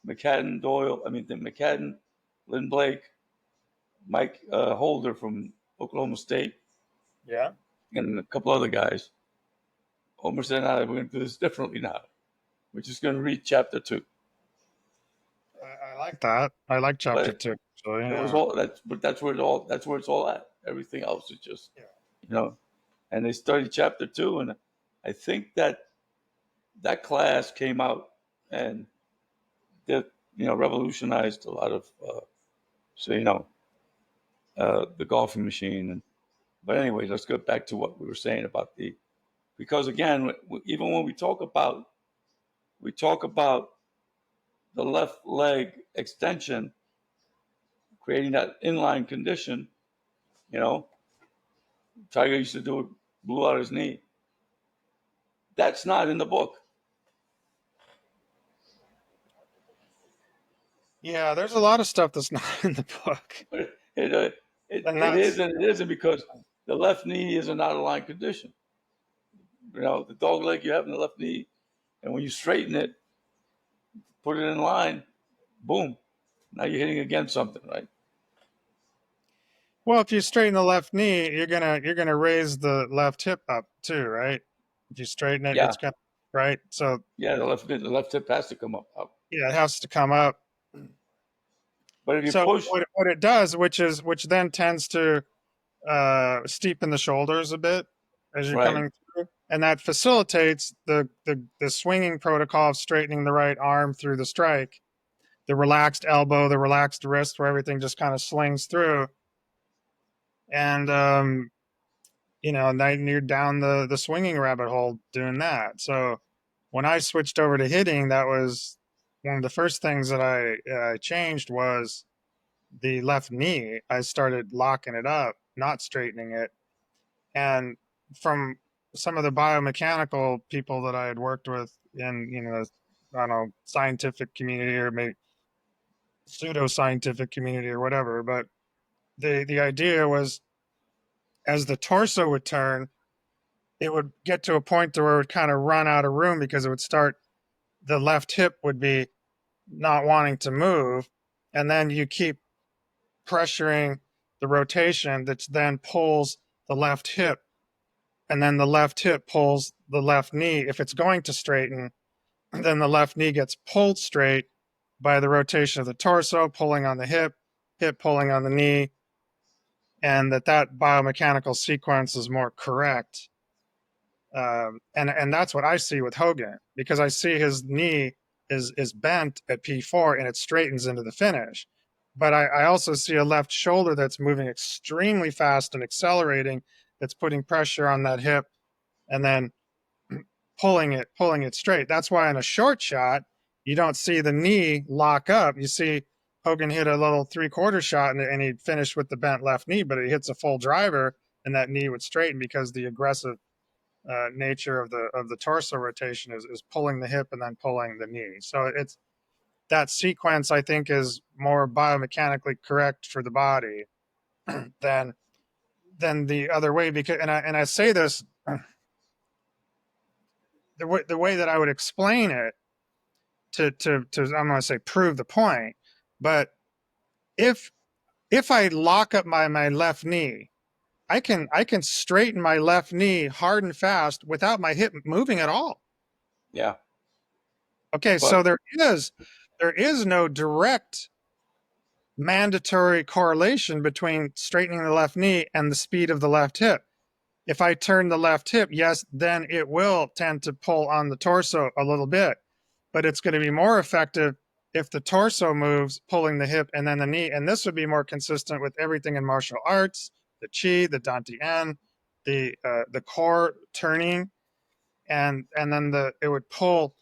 McCadden Doyle. I mean, the McCadden, Lynn Blake, Mike Holder from Oklahoma State,
Yeah.
and a couple other guys. Homer said, "We're going to do this differently now. We're just going to read chapter 2."
I like that. I like chapter
But
2. So,
it was all that's where it's all at. Everything else is just,
Yeah.
you know. And they studied chapter 2, and I think that class came out and did, revolutionized a lot of so the golfing machine. But anyway, let's go back to what we were saying about because again, even when we talk about the left leg extension, creating that inline condition. You know, Tiger used to do it, blew out his knee. That's not in the book.
Yeah, there's a lot of stuff that's not in the book.
It, uh, it,
And
it is
that's
and it isn't, because the left knee is an out of line condition. The dog leg you have in the left knee, and when you straighten it, put it in line, boom, now you're hitting against something, right?
well, if you straighten the left knee, you're gonna raise the left hip up too, right? If you straighten it,
Yeah,
it's gonna right. So
yeah, the left hip has to come up.
yeah, it has to come up.
But if you
So
push,
what it does, which then tends to steepen the shoulders a bit as you're
right,
coming through, and that facilitates the swinging protocol of straightening the right arm through the strike, the relaxed elbow, the relaxed wrist, where everything just kind of slings through, and now you're down the swinging rabbit hole doing that. So when I switched over to hitting, that was one of the first things that I changed was the left knee. I started locking it up, not straightening it, And from some of the biomechanical people that I had worked with in, I don't know, scientific community or maybe pseudo-scientific community or whatever, but the idea was as the torso would turn, it would get to a point to where it would kind of run out of room because it would start, the left hip would be not wanting to move, and then you keep pressuring the rotation that then pulls the left hip, and then the left hip pulls the left knee. If it's going to straighten, then the left knee gets pulled straight by the rotation of the torso, pulling on the hip, hip pulling on the knee, and that biomechanical sequence is more correct. And that's what I see with Hogan, because I see his knee is bent at P4 and it straightens into the finish. But I also see a left shoulder that's moving extremely fast and accelerating, that's putting pressure on that hip and then pulling it straight. That's why in a short shot, you don't see the knee lock up. You see Hogan hit a little 3/4 shot and he finished with the bent left knee, but he hits a full driver and that knee would straighten because the aggressive nature of the torso rotation is pulling the hip and then pulling the knee. So it's that sequence I think is more biomechanically correct for the body than the other way. Because and I say this the way that I would explain it to I'm going to say prove the point. But if I lock up my left knee, I can straighten my left knee hard and fast without my hip moving at all.
Yeah.
Okay, so
But
there is no direct mandatory correlation between straightening the left knee and the speed of the left hip. If I turn the left hip, yes, then it will tend to pull on the torso a little bit, but it's going to be more effective if the torso moves, pulling the hip and then the knee. And this would be more consistent with everything in martial arts, the chi, the dantian, the core turning, and then it would pull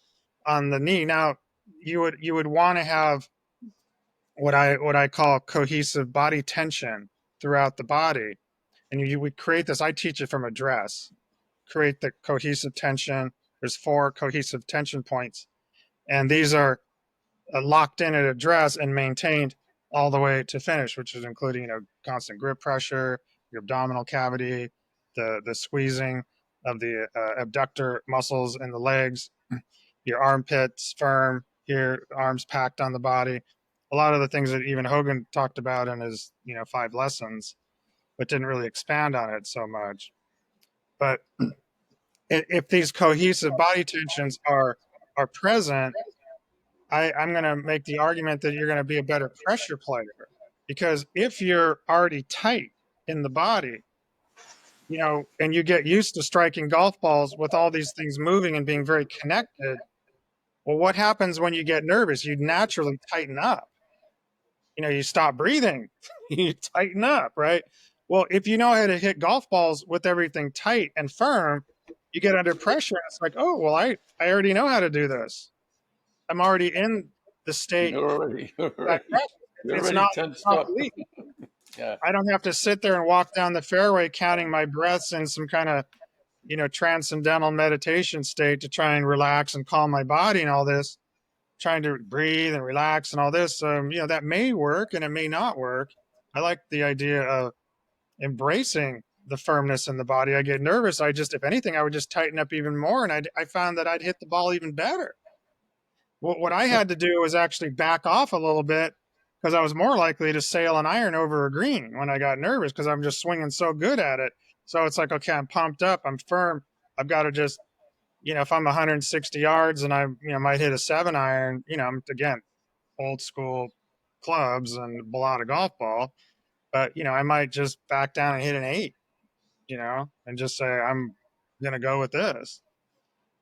on the knee. Now you would want to have what I call cohesive body tension throughout the body, and you would create this. I teach it from a dress. Create the cohesive tension. There's 4 cohesive tension points, and these are locked in at a dress and maintained all the way to finish, which is including constant grip pressure, your abdominal cavity, the squeezing of the abductor muscles in the legs, your armpits firm, here arms packed on the body. A lot of the things that even Hogan talked about in his 5 lessons, but didn't really expand on it so much. But if these cohesive body tensions are present, I'm going to make the argument that you're going to be a better pressure player, because if you're already tight in the body, and you get used to striking golf balls with all these things moving and being very connected, well, what happens when you get nervous? You naturally tighten up. You stop breathing, you tighten up, right? Well, if you know how to hit golf balls with everything tight and firm, you get under pressure and it's like, oh, well, I already know how to do this. I'm already in the state
you're already you're
that
already
pressure.
you're
It's
already
not
tensed up.
obsolete.
Yeah.
I don't have to sit there and walk down the fairway counting my breaths in some kind of, transcendental meditation state to try and relax and calm my body and all this, trying to breathe and relax and all this. That may work and it may not work. I like the idea of embracing the firmness in the body. I get nervous. If anything, I would just tighten up even more. And I found that I'd hit the ball even better. What I had to do was actually back off a little bit because I was more likely to sail an iron over a green when I got nervous because I'm just swinging so good at it. So it's like, okay, I'm pumped up, I'm firm. I've got to just, if I'm 160 yards and I, might hit a 7 iron, I'm again old school clubs and a lot of golf ball, but I might just back down and hit an 8, and just say I'm gonna go with this.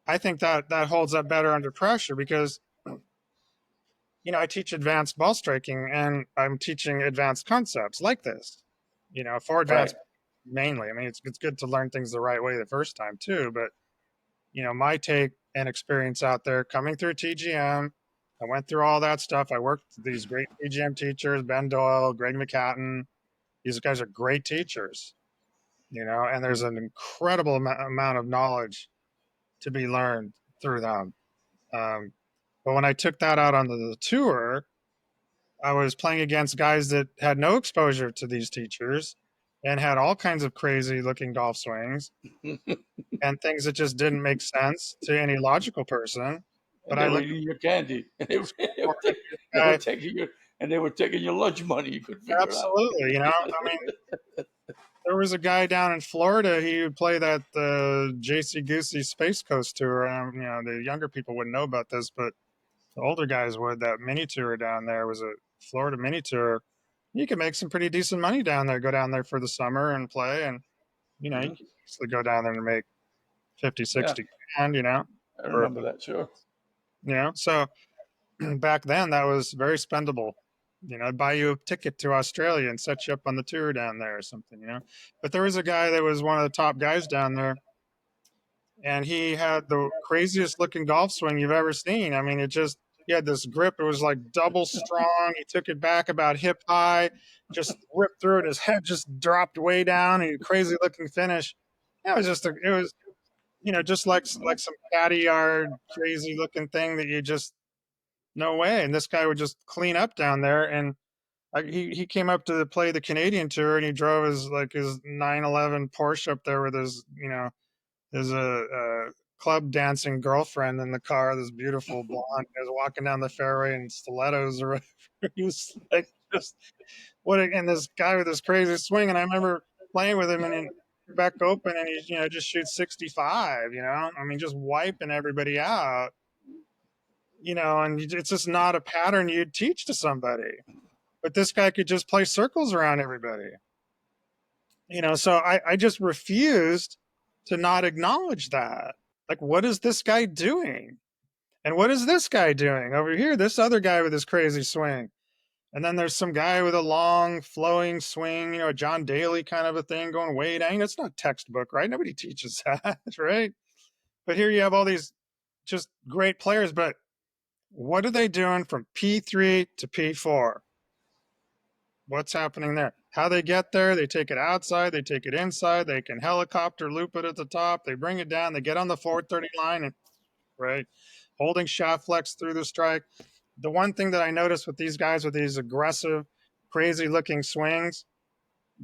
I think that holds up better under pressure because I teach advanced ball striking and I'm teaching advanced concepts like this, for
Right.
advanced mainly. I mean, it's good to learn things the right way the first time too, but my take and experience out there coming through TGM, I went through all that stuff. I worked with these great TGM teachers, Ben Doyle, Greg McCatton. These guys are great teachers. and there's an incredible amount of knowledge to be learned through them. Um, but when I took that out onto the tour, I was playing against guys that had no exposure to these teachers and had all kinds of crazy looking golf swings and things that just didn't make sense to any logical person. But
And they
I
were
looked
eating your candy, and they were, they were,
at
take,
this
they were
guy.
taking your and they were taking your lunch money. You could figure it out.
Absolutely. I mean, there was a guy down in Florida. He would play that JC Goosey Space Coast tour. The younger people wouldn't know about this, but the older guys would. That mini tour down there was a Florida mini tour. You could make some pretty decent money down there. Go down there for the summer and play, and you
Hmm.
could easily go down there and make 50,
Yeah,
60 grand.
I
Or
remember that. Sure.
so back then that was very spendable. I'd buy you a ticket to Australia and set you up on the tour down there or something. But there was a guy that was one of the top guys down there, and he had the craziest looking golf swing you've ever seen. I mean, he had this grip. It was like double strong. He took it back about hip high, just ripped through it. His head just dropped way down. And crazy looking finish. It was just like some caddy yard crazy looking thing that you just no way. And this guy would just clean up down there. And he came up to play the Canadian tour, and he drove his 911 Porsche up there with his club dancing girlfriend in the car, this beautiful blonde, is walking down the fairway in stilettos or whatever. He was like just and this guy with this crazy swing. And I remember playing with him and in Quebec Open, and he just shoots 65. I mean, just wiping everybody out. And it's just not a pattern you'd teach to somebody. But this guy could just play circles around everybody. So I just refused to not acknowledge that. Like, what is this guy doing? And what is this guy doing over here? This other guy with his crazy swing. And then there's some guy with a long flowing swing, a John Daly kind of a thing going way down. It's not textbook, right? Nobody teaches that, right? But here you have all these just great players, but what are they doing from P3 to P4? What's happening there? How they get there? They take it outside, they take it inside, they can helicopter loop it at the top, they bring it down, they get on the 430 line, and right, holding shaft flex through the strike. The one thing that I noticed with these guys with these aggressive, crazy looking swings,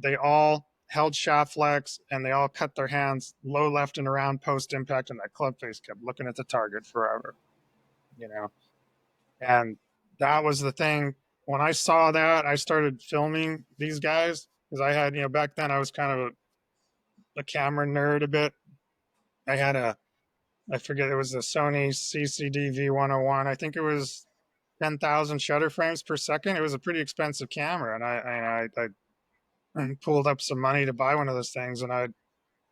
they all held shaft flex and they all cut their hands low left and around post impact, and that club face kept looking at the target forever. You know, and that was the thing. When I saw that, I started filming these guys because I had, back then I was kind of a camera nerd a bit. I had I forget, it was a Sony CCD V101. I think it was 10,000 shutter frames per second. It was a pretty expensive camera, and I pulled up some money to buy one of those things, and I'd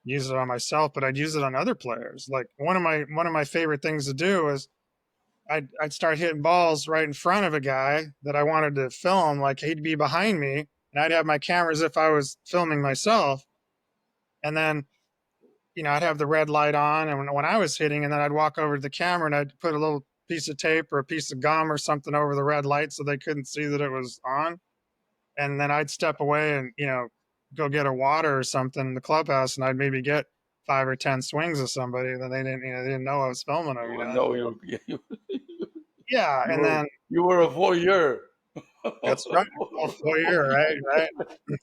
use it on myself, but I'd use it on other players. Like one of my favorite things to do was I'd start hitting balls right in front of a guy that I wanted to film. Like he'd be behind me, and I'd have my camera as if I was filming myself, and then I'd have the red light on, and when I was hitting, and then I'd walk over to the camera and I'd put a little piece of tape or a piece of gum or something over the red light so they couldn't see that it was on. And then I'd step away and go get a water or something in the clubhouse, and I'd maybe get 5 or 10 swings of somebody that they didn't know I was filming them.
You would know
Yeah,
you
and
were
then
you were a voyeur.
that's right, all foyer, right.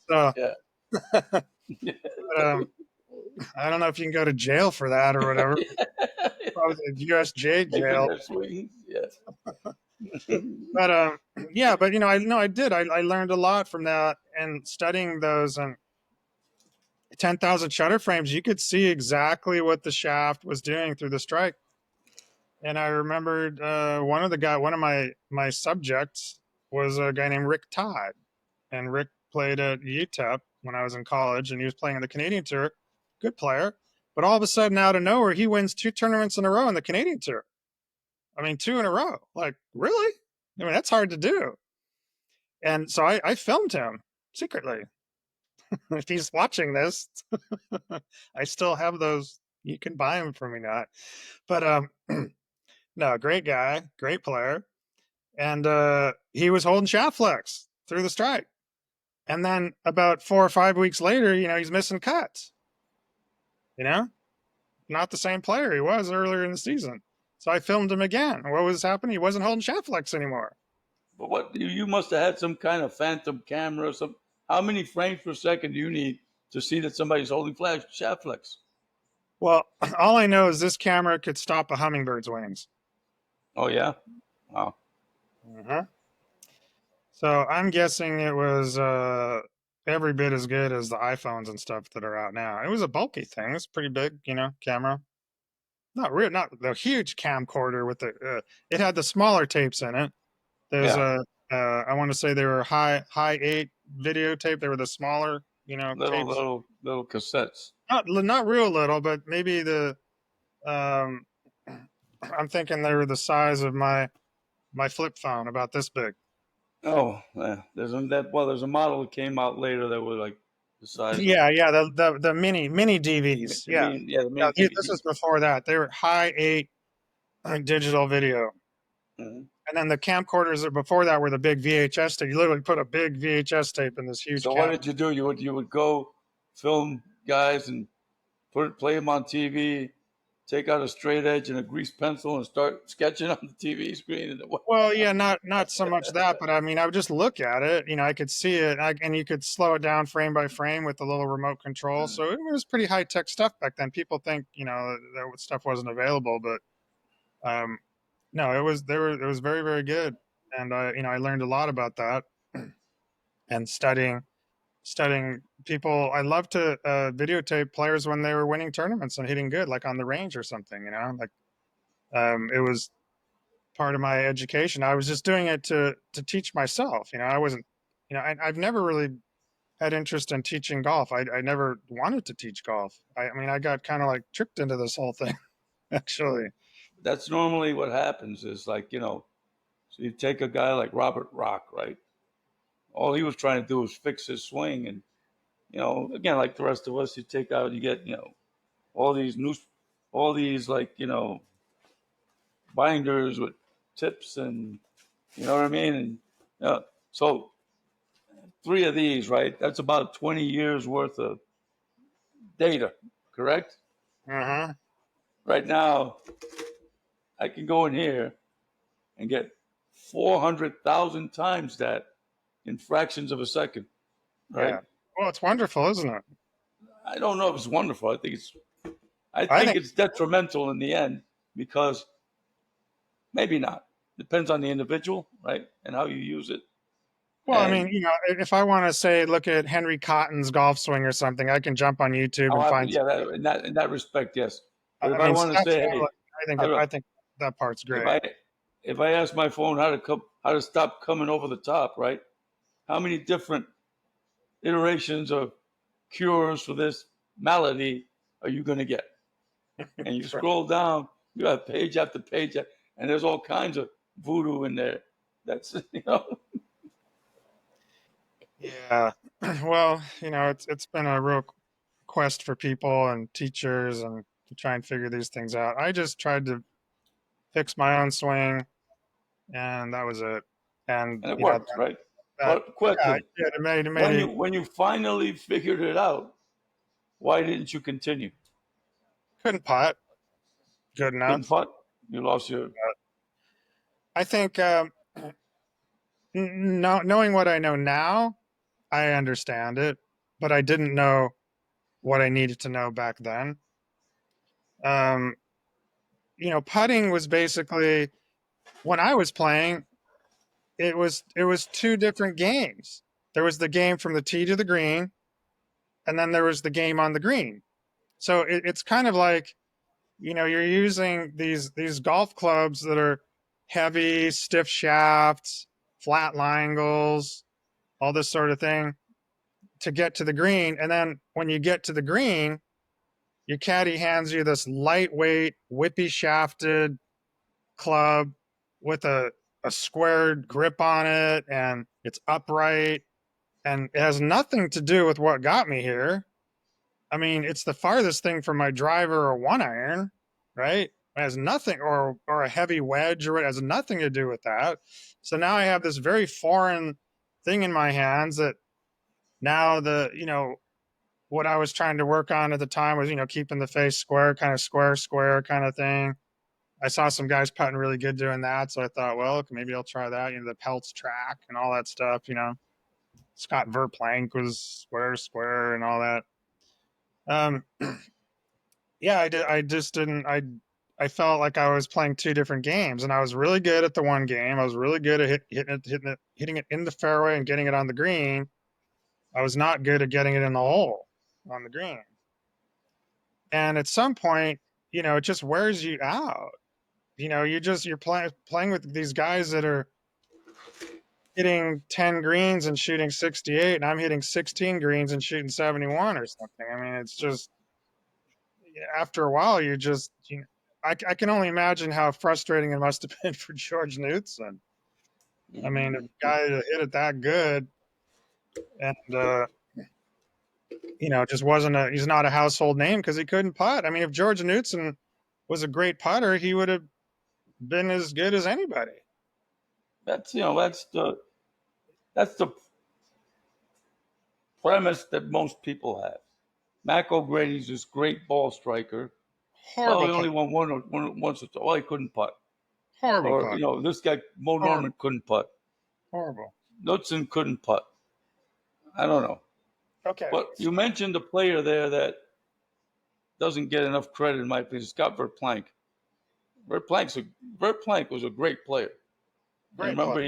So,
Yeah.
but, I don't know if you can go to jail for that or whatever. Probably the USJ
Taking
jail.
their swings. Yes.
But yeah, but I did. I learned a lot from that and studying those, and 10,000 shutter frames. You could see exactly what the shaft was doing through the strike. And I remembered one of my subjects was a guy named Rick Todd, and Rick played at UTEP when I was in college, and he was playing on the Canadian Tour. Good player, but all of a sudden, out of nowhere, he wins 2 tournaments in a row on the Canadian Tour. I mean, 2 in a row. Like, really? I mean, that's hard to do. And so I filmed him secretly. If he's watching this, I still have those. You can buy them for me now. But no, great guy, great player. And he was holding shaft flex through the strike. And then about 4 or 5 weeks later, he's missing cuts. You know, not the same player he was earlier in the season. So I filmed him again. What was happening? He wasn't holding shaft flex anymore.
But what you must have had some kind of phantom camera or some. How many frames per second do you need to see that somebody's holding flash shaft flex?
Well, all I know is this camera could stop a hummingbird's wings.
Oh yeah, wow.
Uh-huh. So I'm guessing it was every bit as good as the iPhones and stuff that are out now. It was a bulky thing. It's pretty big, camera. Not real, not the huge camcorder with the. It had the smaller tapes in it. There's
Yeah,
a. I want to say they were high 8 videotape. They were the smaller,
little
tapes.
little cassettes.
Not real little, but maybe the. Um, I'm thinking they were the size of my flip phone, about this big.
Oh, yeah. There's a model that came out later that was like the size of.
Yeah, the mini DVs.
I
Yeah,
mean, yeah, the
yeah.
main
This is
DVDs.
before that. They were high 8 digital video,
Mhm.
and then the camcorders that before that were the big VHS tape. You literally put a big VHS tape in this huge
So what
cam.
did you do? You would go film guys and play them on TV, take out a straight edge and a grease pencil and start sketching on the TV screen. And
Well, yeah, not so much that, but I mean, I would just look at it. I could see it, and you could slow it down frame by frame with the little remote control. So it was pretty high tech stuff back then. People think that stuff wasn't available, but no, it was very very good, and I learned a lot about that and studying people. I love to videotape players when they were winning tournaments and hitting good, like on the range or something. Like it was part of my education. I was just doing it to teach myself. I wasn't, I've never really had interest in teaching golf. I never wanted to teach golf. I mean, I got kind of like tricked into this whole thing, actually.
that's normally what happens is like, so you take a guy like Robert Rock, right? All he was trying to do was fix his swing. And, again, like the rest of us, you get, all these new, all these like, binders with tips and, you know what I mean? And, so three of these, right? That's about 20 years worth of data, correct?
Uh-huh.
Right now, I can go in here and get 400,000 times that in fractions of a second, right?
Yeah. Well, it's wonderful, isn't it?
I don't know if it's wonderful. I
I
think
think.
it's detrimental in the end because maybe not. Depends on the individual, right, and how you use it.
Well, I mean,
And
if I want to say, look at Henry Cotton's golf swing or something, I can jump on YouTube and find.
yeah, in that respect, yes. But if
I
I
mean,
want to
stuff.
say, hey,
I
look,
think that part's
if
great.
I ask my phone how to stop coming over the top, right? How many different iterations of cures for this malady are you going to get? And you scroll down, you have page after page, and there's all kinds of voodoo in there. That's
Yeah. Well, it's been a real quest for people and teachers and to try and figure these things out. I just tried to fix my own swing, and that was it. And
and it works, right?
that
But
yeah,
question:
yeah, it made it
when you finally figured it out, why didn't you continue?
couldn't putt good
Couldn't
enough.
putt. You lost your.
I think knowing what I know now, I understand it, but I didn't know what I needed to know back then. Um, putting was basically when I was playing, it was two different games. There was the game from the tee to the green, and then there was the game on the green. So it's kind of like you're using these golf clubs that are heavy, stiff shafts, flat angles, all this sort of thing to get to the green. And then when you get to the green, your caddy hands you this lightweight, whippy shafted club with a squared grip on it, and it's upright, and it has nothing to do with what got me here. I mean, it's the farthest thing from my driver or one iron, right? It has nothing, or a heavy wedge, or it has nothing to do with that. So now I have this very foreign thing in my hands that now what I was trying to work on at the time was, keeping the face square, kind of square kind of thing. I saw some guys putting really good doing that, so I thought, well, maybe I'll try that. The Peltz track and all that stuff. Scott Verplank was square, and all that. Um, yeah, I did. I just didn't. I felt like I was playing two different games, and I was really good at the one game. I was really good at hitting it in the fairway and getting it on the green. I was not good at getting it in the hole on the green. And at some point, it just wears you out. You're playing with these guys that are hitting 10 greens and shooting 68, and I'm hitting 16 greens and shooting 71 or something. I mean, it's just, after a while, I can only imagine how frustrating it must have been for George Knudson. I mean, a guy that hit it that good and, just he's not a household name because he couldn't putt. I mean, if George Knudson was a great putter, he would have been as good as anybody.
That's the premise that most people have. Mac O'Grady's this great ball striker. Well,
Horrible
he only
putt.
won once or twice. Well, he couldn't putt.
Horrible
Or
putt.
this guy Mo
Horrible.
Norman couldn't putt.
Horrible.
Knudson couldn't putt. I don't know.
Okay.
But you mentioned a player there that doesn't get enough credit in my opinion. Scott Verplank. Verplank was a great player. And
Great play.
remember,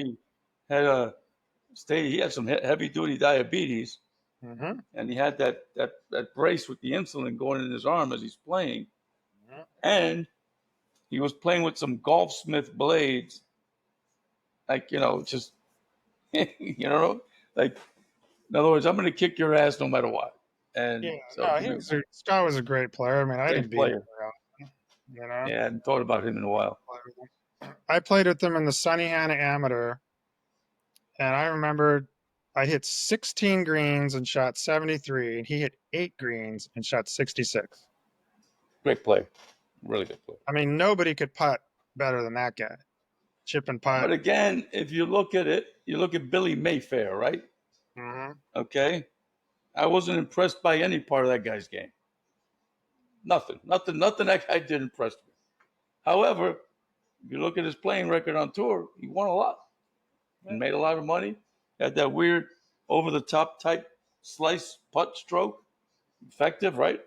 he had some heavy duty diabetes,
Mm-hmm.
and he had that brace with the insulin going in his arm as he's playing,
Mm-hmm.
and he was playing with some Golfsmith blades, like just like in other words, I'm going to kick your ass no matter what. And
Yeah,
so,
no, Scott was a great player. I mean, I didn't
great
beat him
player.
around, you know.
Yeah, I hadn't thought about him in a while.
I played with him in the Sunnyhanna Amateur, and I remember I hit 16 greens and shot 73, and he hit 8 greens and shot 66.
Great player, really good player.
I mean, nobody could putt better than that guy. Chip and putt.
But again, if you look at it, you look at Billy Mayfair, right?
Mm-hmm.
Okay, I wasn't impressed by any part of that guy's game. Nothing that guy did impress me. However, if you look at his playing record on tour, he won a lot and made a lot of money. Had that weird over the top type slice putt stroke. Effective, right?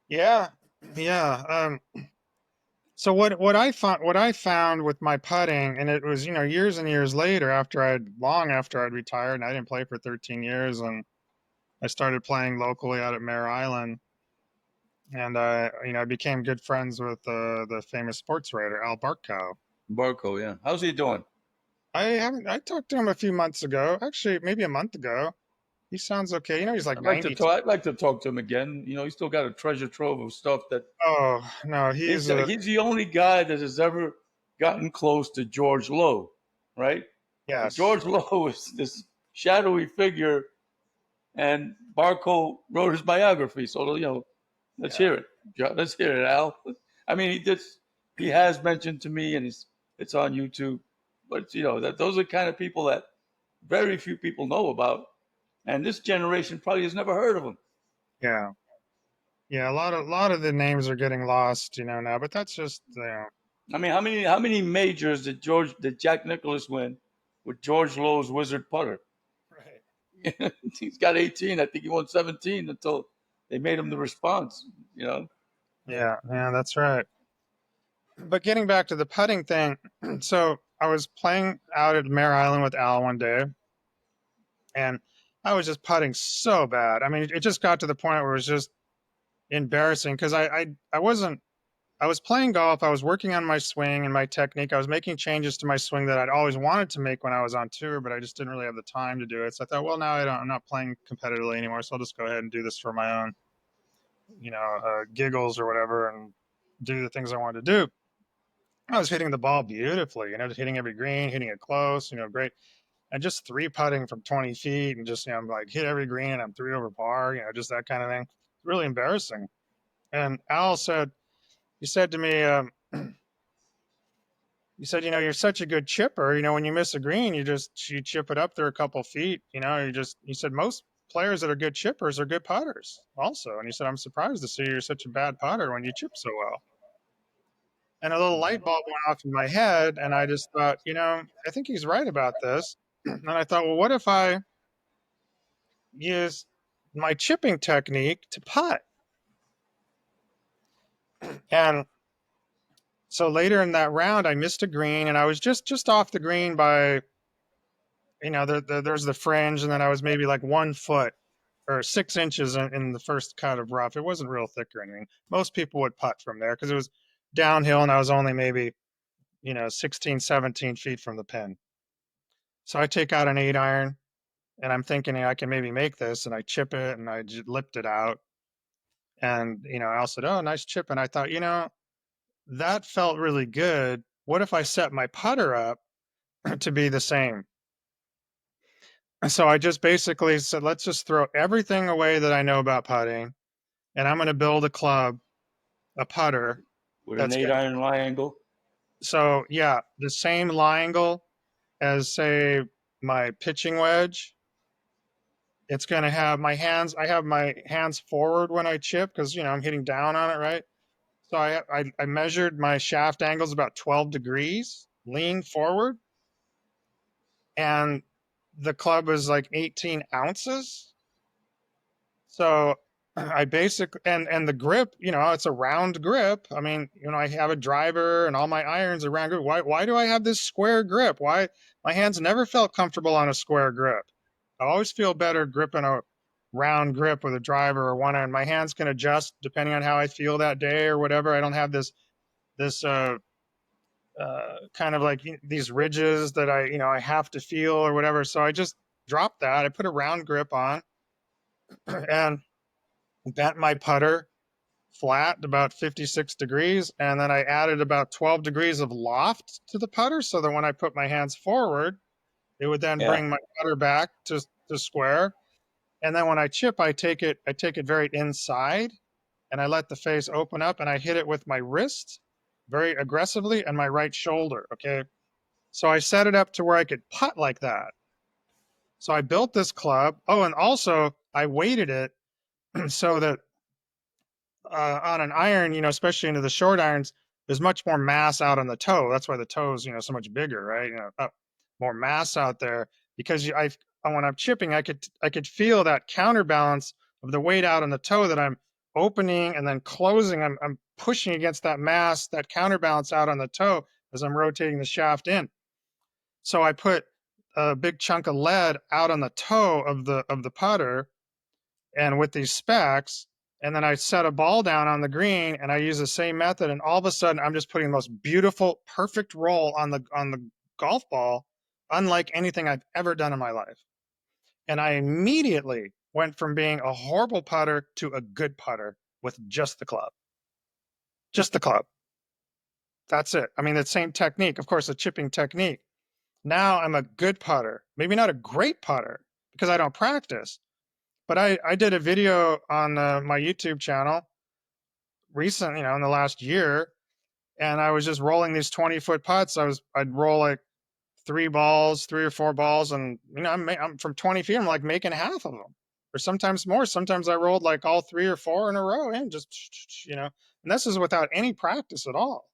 Yeah, yeah. So what I found with my putting, and it was years and years later long after I'd retired, and I didn't play for 13 years, and I started playing locally out at Mare Island, and I became good friends with the famous sports writer Al Barkow.
Barco, yeah. How's he doing?
I talked to him a few months ago, actually maybe a month ago. He sounds okay. He's like
I'd like to
90.
talk. I'd like to talk to him again. He's still got a treasure trove of stuff that
Oh no, he's a
he's the only guy that has ever gotten close to George Lowe, right?
yes,
George Lowe is this shadowy figure, and Barco wrote his biography. So let's
yeah,
hear it. Let's hear it, Al. I mean, he has mentioned to me, and it's on YouTube. But that those are the kind of people that very few people know about, and this generation probably has never heard of them.
yeah, yeah. A lot of the names are getting lost, now. But that's just
I mean, how many majors did Jack Nicklaus win with George Lowe's wizard putter?
right.
He's got 18. I think he won 17 until they made him the response. You know.
Yeah, yeah, that's right. But getting back to the putting thing, so I was playing out at Mare Island with Al one day, and I was just putting so bad. I mean, it just got to the point where it was just embarrassing because I wasn't. I was playing golf. I was working on my swing and my technique. I was making changes to my swing that I'd always wanted to make when I was on tour, but I just didn't really have the time to do it. So I thought, well, now I'm not playing competitively anymore, so I'll just go ahead and do this for my own, giggles or whatever, and do the things I wanted to do. I was hitting the ball beautifully, just hitting every green, hitting it close, great. And just three putting from 20 feet and just, I'm like, hit every green, I'm three over par, just that kind of thing. It's really embarrassing. And Al he said to me, he said, you're such a good chipper. When you miss a green, you chip it up there a couple feet. He said, most players that are good chippers are good putters also. And he said, I'm surprised to see you're such a bad putter when you chip so well. And a little light bulb went off in my head, and I just thought, I think he's right about this. And I thought, well, what if I use my chipping technique to putt? And so later in that round, I missed a green, and I was just off the green by, there's the fringe, and then I was maybe like 1 foot or 6 inches in the first cut of rough. It wasn't real thick or anything. Most people would putt from there because it was downhill, and I was only maybe 16, 17 feet from the pin. So I take out an 8-iron, and I'm thinking I can maybe make this, and I chip it, and I just lipped it out. And, Al said, oh, nice chip. And I thought, that felt really good. What if I set my putter up to be the same? So I just basically said, let's just throw everything away that I know about putting, and I'm going to build a club, a putter.
With an
That's
8-iron lie angle.
So yeah, the same lie angle as say my pitching wedge. It's going to have my hands. I have my hands forward when I chip because I'm hitting down on it, right? So I measured my shaft angles about 12 degrees, leaned forward, and the club was like 18 ounces. So I basically and the grip, it's a round grip. I mean, I have a driver and all my irons are round grip. Why do I have this square grip? Why my hands never felt comfortable on a square grip? I always feel better gripping a round grip with a driver or one iron. My hands can adjust depending on how I feel that day or whatever. I don't have this kind of like these ridges that I have to feel or whatever. So I just dropped that. I put a round grip on and bent my putter flat about 56 degrees, and then I added about 12 degrees of loft to the putter so that when I put my hands forward, it would then
Yeah.
bring my putter back to square. And then when I chip, I take it very inside, and I let the face open up, and I hit it with my wrist very aggressively and my right shoulder. Okay, so I set it up to where I could putt like that. So I built this club. Oh, and also I weighted it so that on an iron, especially into the short irons, there's much more mass out on the toe. That's why the toe is, so much bigger, right? More mass out there because when I'm chipping, I could feel that counterbalance of the weight out on the toe that I'm opening and then closing. I'm pushing against that mass, that counterbalance out on the toe as I'm rotating the shaft in. So I put a big chunk of lead out on the toe of the putter and with these specs, and then I set a ball down on the green and I use the same method, and all of a sudden I'm just putting the most beautiful, perfect roll on the golf ball, unlike anything I've ever done in my life. And I immediately went from being a horrible putter to a good putter with just the club. Just the club. That's it. I mean, the same technique, of course, a chipping technique. Now I'm a good putter, maybe not a great putter because I don't practice. But I did a video on my YouTube channel recent, in the last year, and I was just rolling these 20-foot putts. I'd roll like 3 or 4 balls, and I'm from 20 feet. I'm like making half of them, or sometimes more. Sometimes I rolled like all 3 or 4 in a row, and and this is without any practice at all.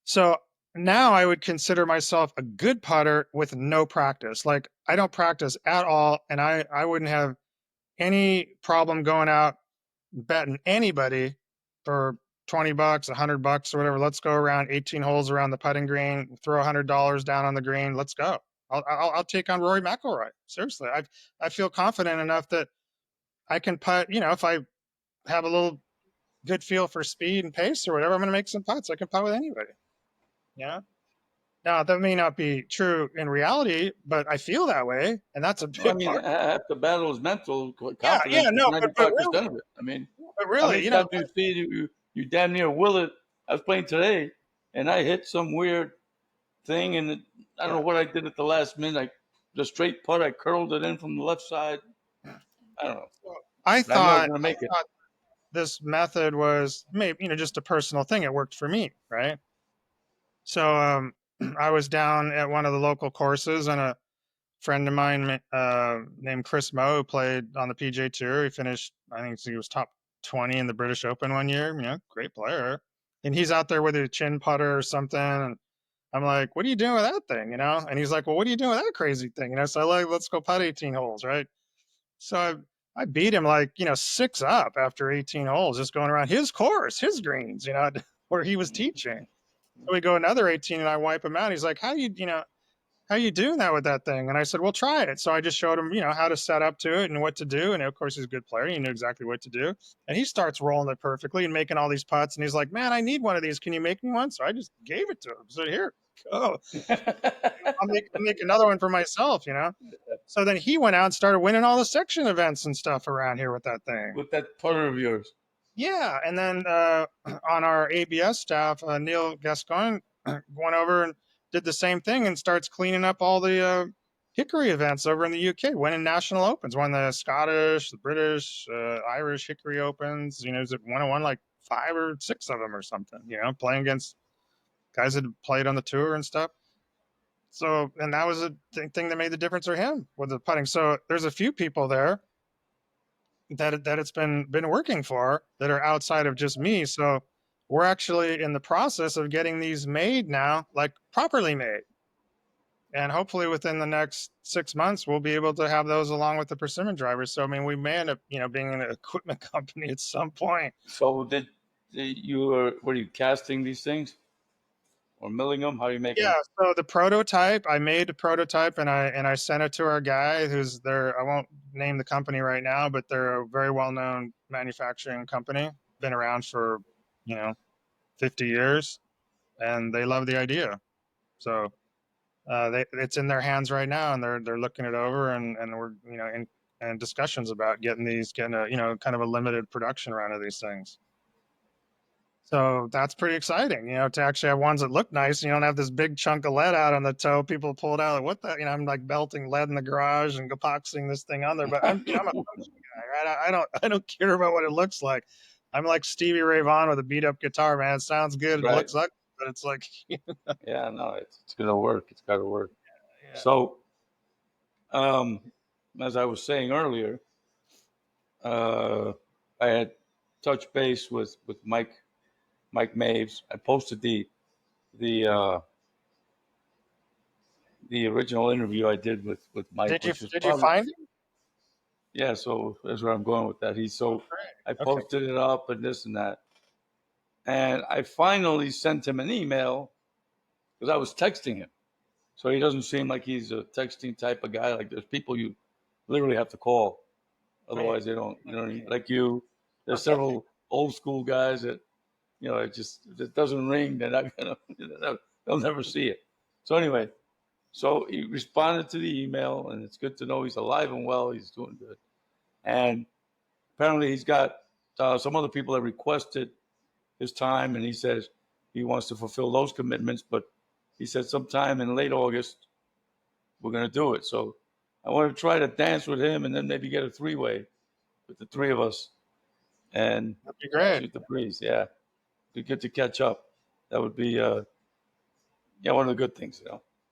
So now I would consider myself a good putter with no practice. Like I don't practice at all, and I wouldn't have any problem going out betting anybody for $20, $100 or whatever. Let's go around 18 holes around the putting green, throw $100 down on the green. Let's go. I'll take on Rory McIlroy. Seriously, I feel confident enough that I can putt. If I have a little good feel for speed and pace or whatever, I'm going to make some putts. I can putt with anybody. Now that may not be true in reality, but I feel that way, and that's a
Well, I
big
mean,
part.
half the battle is mental
Yeah,
confidence. It's
no, but
95% of it. I mean, how
really,
many times do you see you damn near will it? I was playing today, and I hit some weird thing, and I don't know what I did at the last minute. The straight putt, I curled it in from the left side. I don't know,
I
but I knew I was
thought
going to make it.
this method was maybe just a personal thing. It worked for me, right? So I was down at one of the local courses, and friend of mine named Chris Moe who played on the PGA Tour. He finished, I think he was top 20 in the British Open one year. You know, great player. And he's out there with a chin putter or something. And I'm like, what are you doing with that thing? You know? And he's like, well, what are you doing with that crazy thing? You know, so like, let's go putt 18 holes, right? So I beat him like, 6 up after 18 holes, just going around his course, his greens, where he was teaching. So we go another 18 and I wipe him out. He's like, how you doing that with that thing? And I said, well, try it. So I just showed him, how to set up to it and what to do. And of course, he's a good player. He knew exactly what to do. And he starts rolling it perfectly and making all these putts. And he's like, man, I need one of these. Can you make me one? So I just gave it to him. So here, go. I'll make another one for myself. So then he went out and started winning all the section events and stuff around here with that thing.
With that putter of yours.
Yeah. And then on our ABS staff, Neil Gascoigne went over and did the same thing and starts cleaning up all the hickory events over in the UK, winning national opens, won the Scottish, the British, Irish hickory opens. He's at 101 like 5 or 6 of them or something, playing against guys that played on the tour and stuff. So, and that was a thing that made the difference for him with the putting. So there's a few people there that it's been working for that are outside of just me. So we're actually in the process of getting these made now, like properly made. And hopefully within the next 6 months, we'll be able to have those along with the persimmon drivers. So, I mean, we may end up, being an equipment company at some point.
So were you casting these things or milling them? How are you making
Yeah.
them?
So the prototype, I made a prototype and I sent it to our guy who's there. I won't name the company right now, but they're a very well-known manufacturing company, been around for, you know, 50 years, and they love the idea. So it's in their hands right now, and they're looking it over, and we're in discussions about getting a kind of a limited production run of these things. So that's pretty exciting, to actually have ones that look nice. You don't have this big chunk of lead out on the toe. People pull it out like, what the, I'm like belting lead in the garage and epoxying this thing on there. But I'm a function guy, right? I don't care about what it looks like. I'm like Stevie Ray Vaughan with a beat up guitar, man. It sounds good. It
Right.
looks ugly, but it's like,
Yeah, no, it's gonna work. It's gotta work.
yeah.
So, um, as I was saying earlier, uh, I had touched base with Mike Maves. I posted the uh, the original interview I did with Mike,
Did you
which was
did you
probably,
find it?
yeah. So that's where I'm going with that.
Oh,
I
great. Okay.
posted it up and this and that, and I finally sent him an email because I was texting him. So he doesn't seem like he's a texting type of guy. Like there's people you literally have to call,
Right.
otherwise they don't. You know what I mean? Like you, there's several old school guys that it just if it doesn't ring, they're not gonna. They'll never see it. So anyway, so he responded to the email, and it's good to know he's alive and well. He's doing good, and apparently he's got some other people that requested his time, and he says he wants to fulfill those commitments. But he said sometime in late August we're going to do it. So I want to try to dance with him, and then maybe get a three-way with the three of us and
That'd be great.
shoot the breeze. Yeah, be good to catch up. That would be yeah, one of the good things.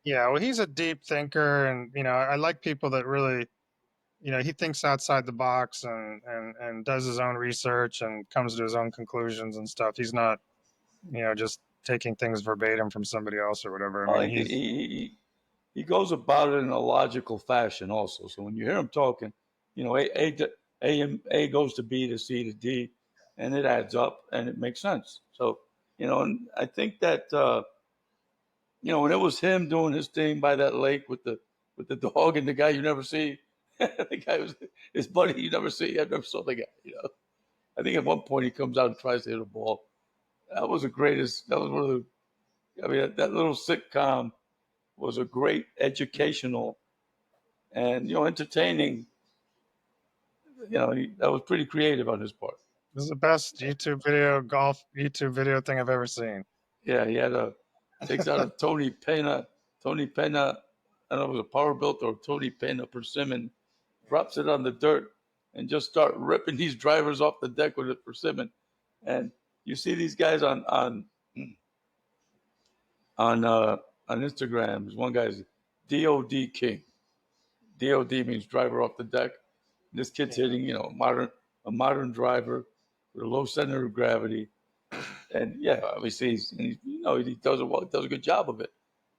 Yeah, well, he's a deep thinker, and I like people that really, he thinks outside the box and does his own research and comes to his own conclusions and stuff. He's not, just taking things verbatim from somebody else or whatever. I
Well,
mean, he's
he goes about it in a logical fashion also. So when you hear him talking, A goes to B to C to D, and it adds up and it makes sense. So and I think that when it was him doing his thing by that lake with the dog and the guy you never see, the guy was his buddy you never see. I never saw the guy. I think at one point he comes out and tries to hit a ball. That was the greatest. That was one of the. I mean, that little sitcom was a great educational and entertaining. That was pretty creative on his part.
this is the best golf YouTube video thing I've ever seen.
Yeah, he had a takes out a Tony Pena. I don't know if it was a power built or Tony Pena persimmon, drops it on the dirt, and just start ripping these drivers off the deck with a persimmon. And you see these guys on Instagram. There's one guy's DOD King. DOD means driver off the deck. This kid's
Yeah.
hitting, a modern driver with a low center of gravity. And yeah, obviously, he does does a good job of it.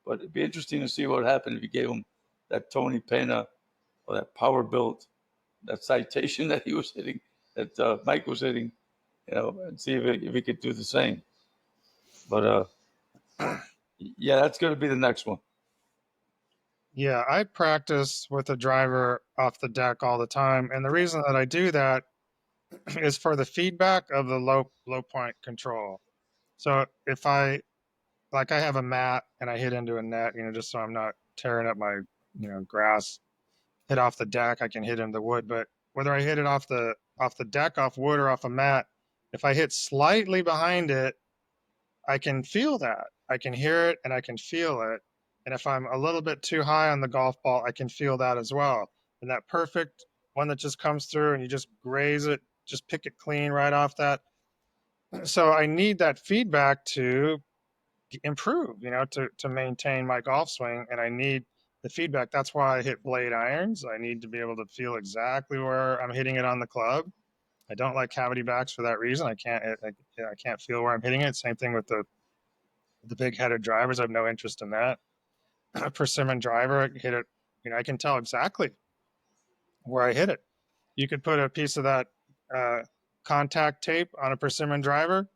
But it'd be interesting to see what happened if you gave him that Tony Pena or that power built, that citation that he was hitting, that Mike was hitting, and see if he could do the same. But yeah, that's going to be the next one.
Yeah, I practice with a driver off the deck all the time, and the reason that I do that is for the feedback of the low point control. So if I have a mat and I hit into a net, just so I'm not tearing up my grass, hit off the deck, I can hit into the wood. But whether I hit it off the deck, off wood, or off a mat, if I hit slightly behind it, I can feel that. I can hear it and I can feel it. And if I'm a little bit too high on the golf ball, I can feel that as well. And that perfect one that just comes through and you just graze it, just pick it clean right off that. So I need that feedback to improve, to maintain my golf swing. And I need the feedback. That's why I hit blade irons. I need to be able to feel exactly where I'm hitting it on the club. I don't like cavity backs for that reason. I can't feel where I'm hitting it. Same thing with the big headed drivers. I have no interest in that. A persimmon driver, I hit it, I can tell exactly where I hit it. You could put a piece of that uh, contact tape on a persimmon driver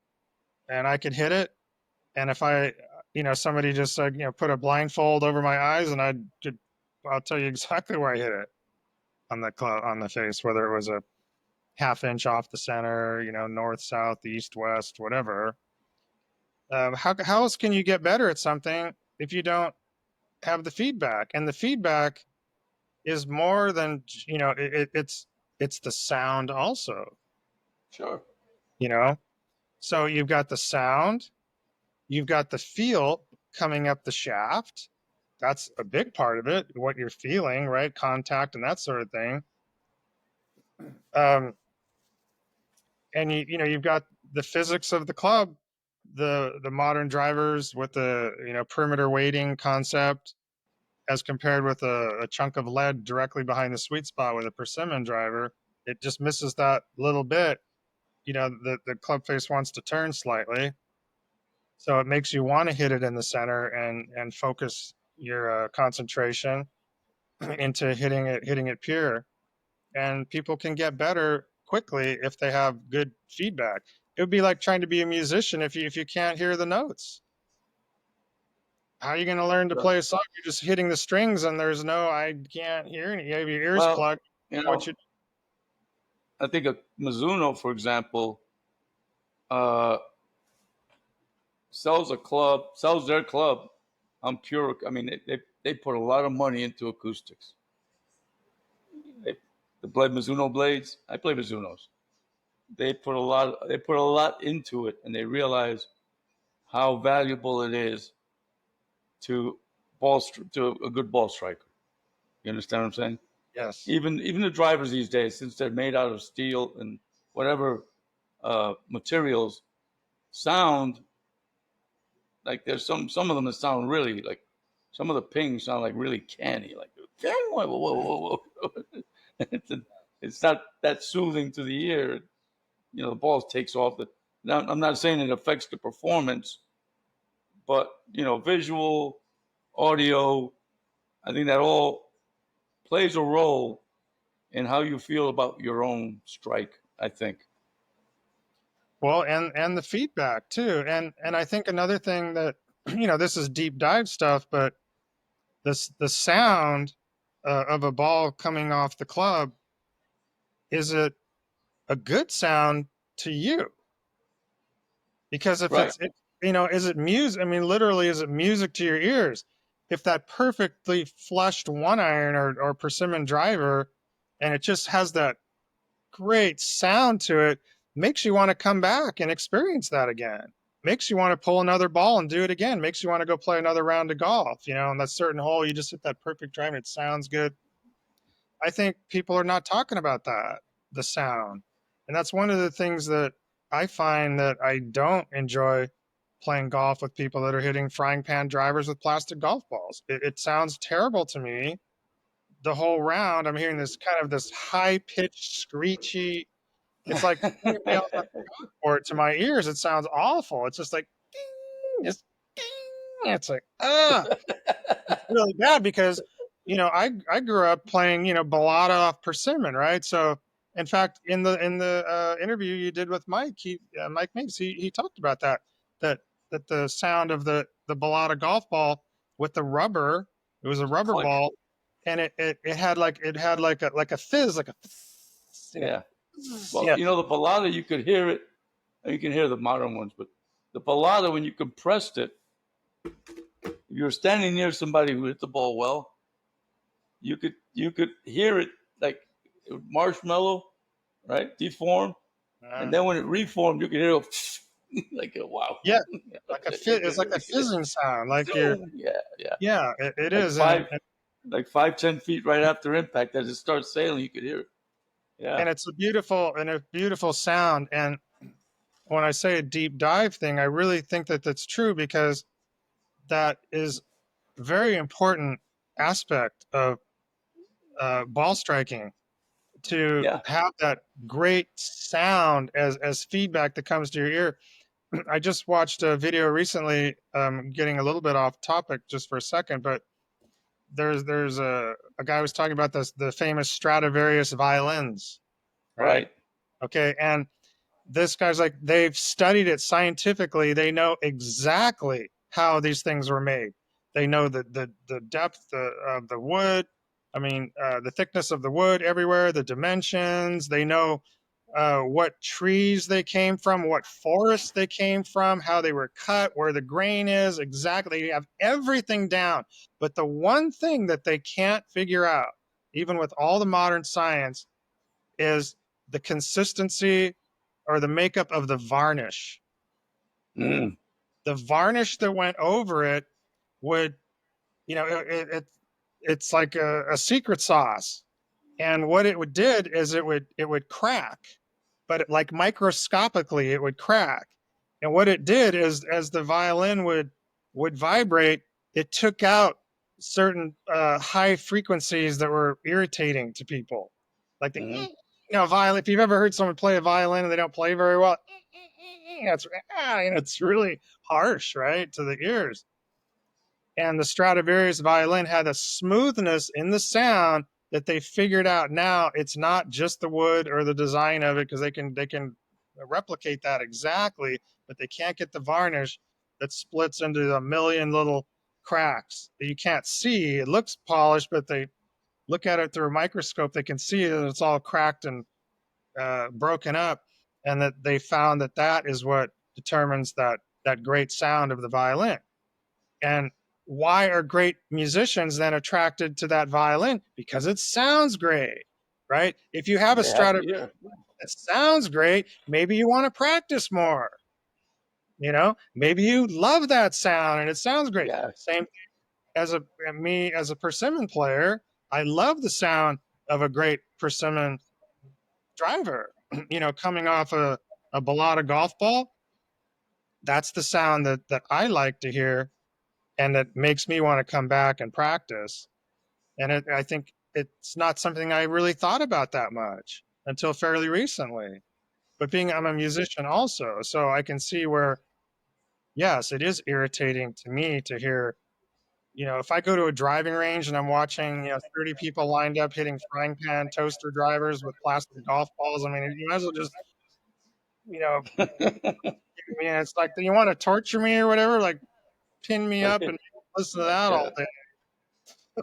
and I could hit it. And if somebody just said, put a blindfold over my eyes and I'll tell you exactly where I hit it on the face, whether it was a half inch off the center, north, south, east, west, whatever. How else can you get better at something if you don't have the feedback? And the feedback is more than it's the sound also.
Sure.
You know, so you've got the sound, you've got the feel coming up the shaft. That's a big part of it. What you're feeling, right? Contact and that sort of thing. Um, and you've got the physics of the club, the modern drivers with the perimeter weighting concept as compared with a chunk of lead directly behind the sweet spot with a persimmon driver. It just misses that little bit. The club face wants to turn slightly, so it makes you want to hit it in the center and focus your concentration into hitting it pure. And people can get better quickly if they have good feedback. It would be like trying to be a musician if you can't hear the notes. How are you going to learn to play a song? You're just hitting the strings, and I can't hear any. You have your ears
Well,
plugged. What you?
I think a Mizuno, for example, uh, sells their club on pure. I mean, they put a lot of money into acoustics. The Mizuno blades. I play Mizunos. They put a lot into it, and they realize how valuable it is to to a good ball striker. You understand what I'm saying?
Yes.
Even the drivers these days, since they're made out of steel and whatever materials, sound like there's some of them that sound really like some of the pings sound like really canny, like whoa, whoa, whoa, whoa. It's not that soothing to the ear. The ball takes off. Now, I'm not saying it affects the performance, but visual, audio, I think that all plays a role in how you feel about your own strike. I think.
Well, and the feedback too, and I think another thing that this is deep dive stuff, but the sound of a ball coming off the club, is it a good sound to you? Because if
Right.
is it music? I mean, literally, is it music to your ears? If that perfectly flushed one iron or persimmon driver, and it just has that great sound to it, makes you want to come back and experience that again. Makes you want to pull another ball and do it again. Makes you want to go play another round of golf. On that certain hole, you just hit that perfect drive and it sounds good. I think people are not talking about that, the sound. And that's one of the things that I find that I don't enjoy playing golf with people that are hitting frying pan drivers with plastic golf balls. It sounds terrible to me the whole round, I'm hearing this high pitched, screechy. It's like playing me on the or to my ears. It sounds awful. It's just like, ding, just ding. It's like, it's really bad because, I grew up playing, balada off persimmon, right? So, in fact, in the interview you did with Mike, Mike Miggs, he talked about that that the sound of the balada golf ball with the rubber, it was a rubber
Click.
ball, and it had like a fizz, like a fizz,
Yeah. Well,
yeah.
the balada, you could hear it. You can hear the modern ones, but the balada, when you compressed it, if you were standing near somebody who hit the ball well, you could hear it like marshmallow, right? Deform, and then when it reformed, you could hear it like wow.
Yeah, it's like a fizzing sound, like you're,
Yeah, yeah.
yeah, it
Like
is, and
5, 10 feet right after impact, as it starts sailing, you could hear it. Yeah,
it's a beautiful sound. And when I say a deep dive thing, I really think that that's true because that is a very important aspect of ball striking, to
yeah.
have that great sound as feedback that comes to your ear. I just watched a video recently, getting a little bit off topic just for a second, but there's a guy was talking about the famous Stradivarius violins, right?
Right.
Okay, and this guy's like, they've studied it scientifically. They know exactly how these things were made. They know the depth of the wood. I mean, the thickness of the wood everywhere, the dimensions. They know what trees they came from, what forests they came from, how they were cut, where the grain is exactly. They have everything down. But the one thing that they can't figure out, even with all the modern science, is the consistency or the makeup of the varnish.
Mm.
The varnish that went over it would, it's like a secret sauce. And what it would did is it would crack, but like microscopically it would crack. And what it did is, as the violin would vibrate, it took out certain high frequencies that were irritating to people, like
Mm.
violin. If you've ever heard someone play a violin and they don't play very well, it's it's really harsh, right, to the ears. And the Stradivarius violin had a smoothness in the sound that they figured out. Now it's not just the wood or the design of it, because they can replicate that exactly, but they can't get the varnish that splits into a million little cracks that you can't see. It looks polished, but they look at it through a microscope, they can see that it's all cracked and broken up, and that they found that is what determines that great sound of the violin. And why are great musicians then attracted to that violin? Because it sounds great, right? If you have a
They have to
Stradivarius
hear.
that sounds great, maybe you want to practice more. Maybe you love that sound and it sounds great.
Yeah.
Same as me as a persimmon player, I love the sound of a great persimmon driver. Coming off a balata golf ball, that's the sound that I like to hear, and that makes me want to come back and practice. And I think it's not something I really thought about that much until fairly recently. But I'm a musician also, so I can see where, yes, it is irritating to me to hear. If I go to a driving range and I'm watching, 30 people lined up hitting frying pan toaster drivers with plastic golf balls, I mean, you might as well just, you know, it's like, you want to torture me or whatever, like pin me up and listen to that all
Yeah.
day.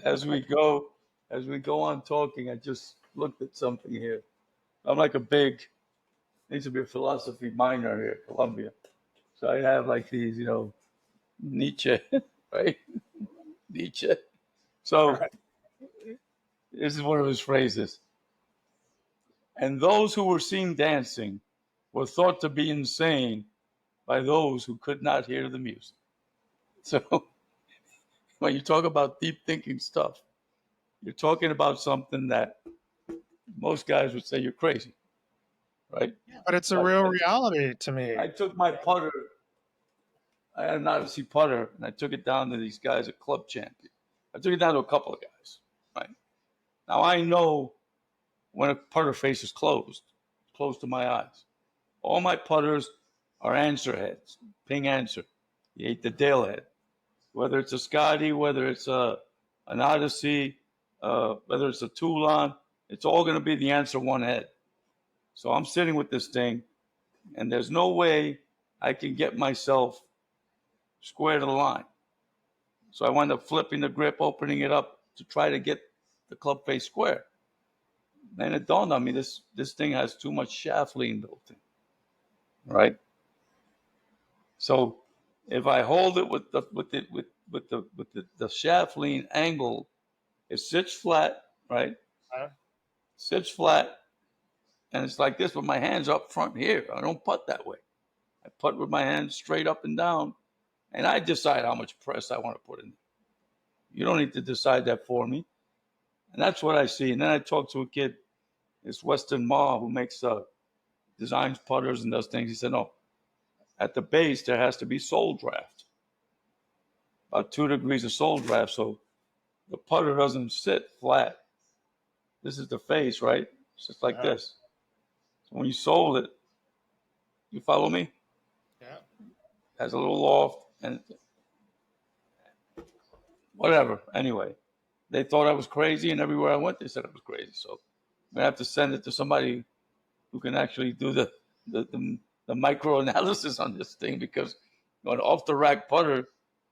As we go, as we go on talking, I just looked at something here. I'm like a big, needs to be a philosophy minor here at Columbia. So I have like these, Nietzsche, right? Nietzsche.
All
So
right.
this is one of his phrases. And those who were seen dancing were thought to be insane by those who could not hear the music. So when you talk about deep thinking stuff, you're talking about something that most guys would say you're crazy, right?
But it's a
Like
real
I,
reality to me.
I took my putter, I had an Odyssey putter, and I took it down to these guys at Club Champion. I took it down to a couple of guys, right? Now I know when a putter face is closed, close to my eyes. All my putters are answer heads, ping answer. You ate the Dale head. Whether it's a Scotty, whether it's an Odyssey, whether it's a Toulon, it's all going to be the answer one head. So I'm sitting with this thing, and there's no way I can get myself square to the line. So I wind up flipping the grip, opening it up to try to get the club face square. Then it dawned on me this thing has too much shaft lean built in, right? So if I hold it with the shaft lean angle, it sits flat, right? Sits flat, and it's like this with my hands up front here. I don't putt that way. I putt with my hands straight up and down, and I decide how much press I want to put in. You don't need to decide that for me. And that's what I see. And then I talked to a kid, this Weston Ma, who makes designs putters and does things. He said, no, at the base, there has to be sole draft, about 2 degrees of sole draft. So the putter doesn't sit flat. This is the face, right? It's just like this. So when you sole it, you follow me?
Yeah.
It has a little loft and whatever. Anyway, they thought I was crazy, and everywhere I went, they said I was crazy. So I'm going to have to send it to somebody who can actually do the micro analysis on this thing, because an off the rack putter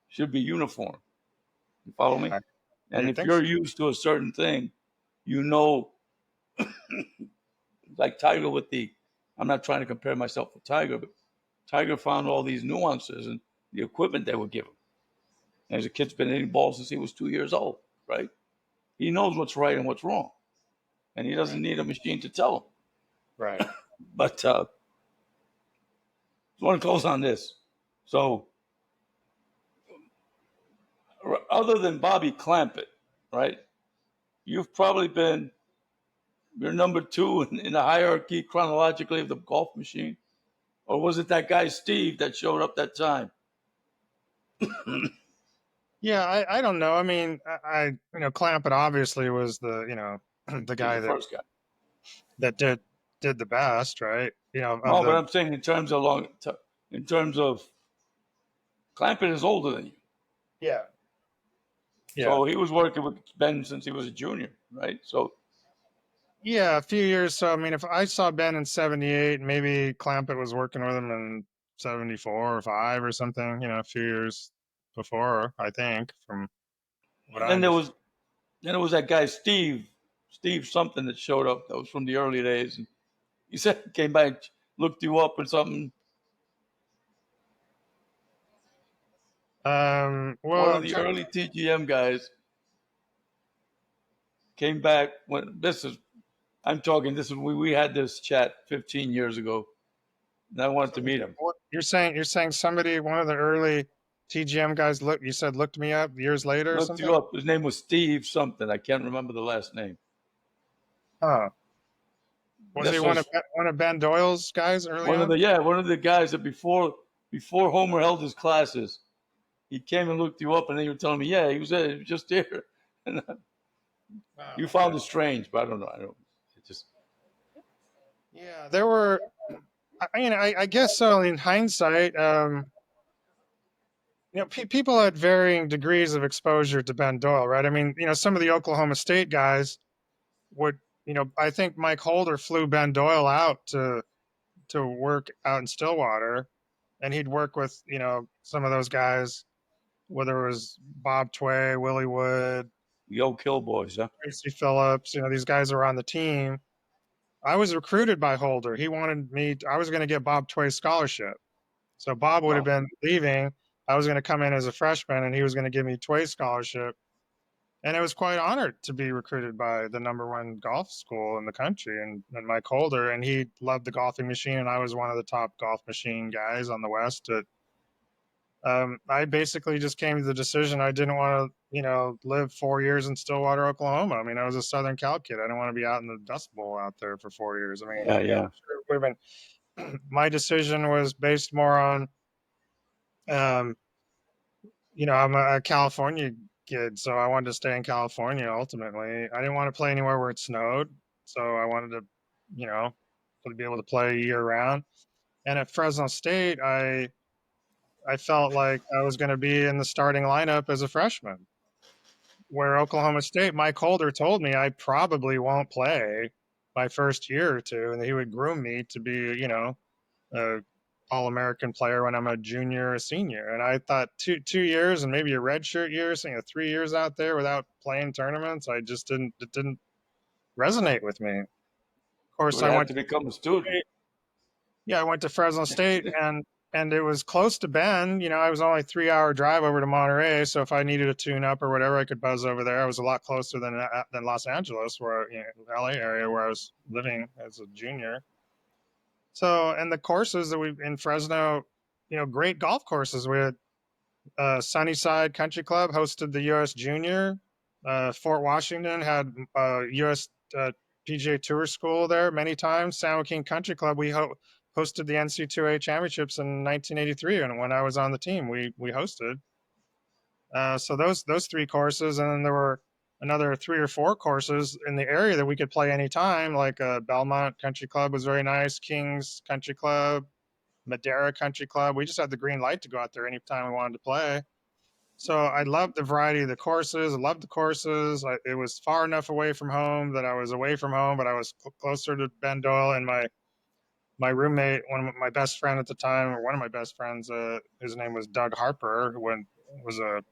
should be uniform. You follow me? And if you're used to a certain thing, you know, like Tiger with I'm not trying to compare myself with Tiger, but Tiger found all these nuances in the equipment they would give him. And as a kid's been hitting balls since he was 2 years old, right? He knows what's right and what's wrong, and he doesn't need a machine to tell him.
Right.
But I want to close on this. So, other than Bobby Clampett, right? You've probably been you're number 2 in the hierarchy chronologically of the golf machine, or was it that guy Steve that showed up that time?
Yeah, I don't know. I mean, Clampett obviously was the the
He was
guy
the first guy.
that did the best, right?
No, but I'm saying in terms of Clampett is older than you.
Yeah.
So he was working with Ben since he was a junior, right? So
Yeah, a few years. So I mean, if I saw Ben in '78, maybe Clampett was working with him in '74 or '5 or something. A few years before, I think, from what
and
I
then there
understand.
was that guy Steve something that showed up that was from the early days, and he said he came by, looked you up or something. One
Well,
of the early TGM guys came back when I'm talking. This is we had this chat 15 years ago, and I wanted to meet him.
you're saying somebody, one of the early TGM guys, looked me up years later or
Looked you
something?
up. His name was Steve something. I can't remember the last name.
Huh. Was he
This
one of
was
one of Ben Doyle's guys early on?
one of the guys that before Homer held his classes, he came and looked you up, and then you were telling me, yeah, he was just here. And you found it strange, but I don't know. It just
Yeah, there were. I guess so. In hindsight, people had varying degrees of exposure to Ben Doyle, right? I mean, some of the Oklahoma State guys would, I think Mike Holder flew Ben Doyle out to work out in Stillwater, and he'd work with, some of those guys, whether it was Bob Tway, Willie Wood,
Yo Kill Boys, huh?
Tracy Phillips, these guys are on the team. I was recruited by Holder. He wanted me. I was going to get Bob Tway's scholarship. So Bob would have
Wow.
been leaving. I was going to come in as a freshman, and he was going to give me Tway's scholarship. And I was quite honored to be recruited by the #1 golf school in the country, and Mike Holder. And he loved the golfing machine, and I was one of the top golf machine guys on the West. I basically just came to the decision I didn't want to, live 4 years in Stillwater, Oklahoma. I mean, I was a Southern Cal kid. I didn't want to be out in the Dust Bowl out there for 4 years. I mean,
Yeah.
sure it would have been. My decision was based more on, I'm a California kid, so I wanted to stay in California ultimately. I didn't want to play anywhere where it snowed, so I wanted to, you know, to be able to play year round. And at Fresno State, I felt like I was going to be in the starting lineup as a freshman. Where Oklahoma State, Mike Holder told me I probably won't play my first year or two, and he would groom me to be, a All-American player when I'm a junior or a senior. And I thought 2 years and maybe a redshirt year, so 3 years out there without playing tournaments, I just didn't it didn't resonate with me. Of
You
course,
would have to become a student.
I went to Fresno State and it was close to Bend. I was only 3 hour drive over to Monterey, so if I needed a tune up or whatever, I could buzz over there. I was a lot closer than Los Angeles, where LA area where I was living as a junior. So, and the courses that we in Fresno, great golf courses. We had Sunnyside Country Club hosted the U.S. Junior. Fort Washington had U.S. PGA Tour School there many times. San Joaquin Country Club, we hosted the NC2A championships in 1983, and when I was on the team, we hosted. So those three courses, and then there were another three or four courses in the area that we could play anytime. Like Belmont Country Club was very nice, Kings Country Club, Madera Country Club. We just had the green light to go out there anytime we wanted to play. So I loved the variety of the courses. I loved the courses. It was far enough away from home that I was away from home, but I was closer to Ben Doyle. And my roommate, my best friend at the time, or one of my best friends, his name was Doug Harper, who was a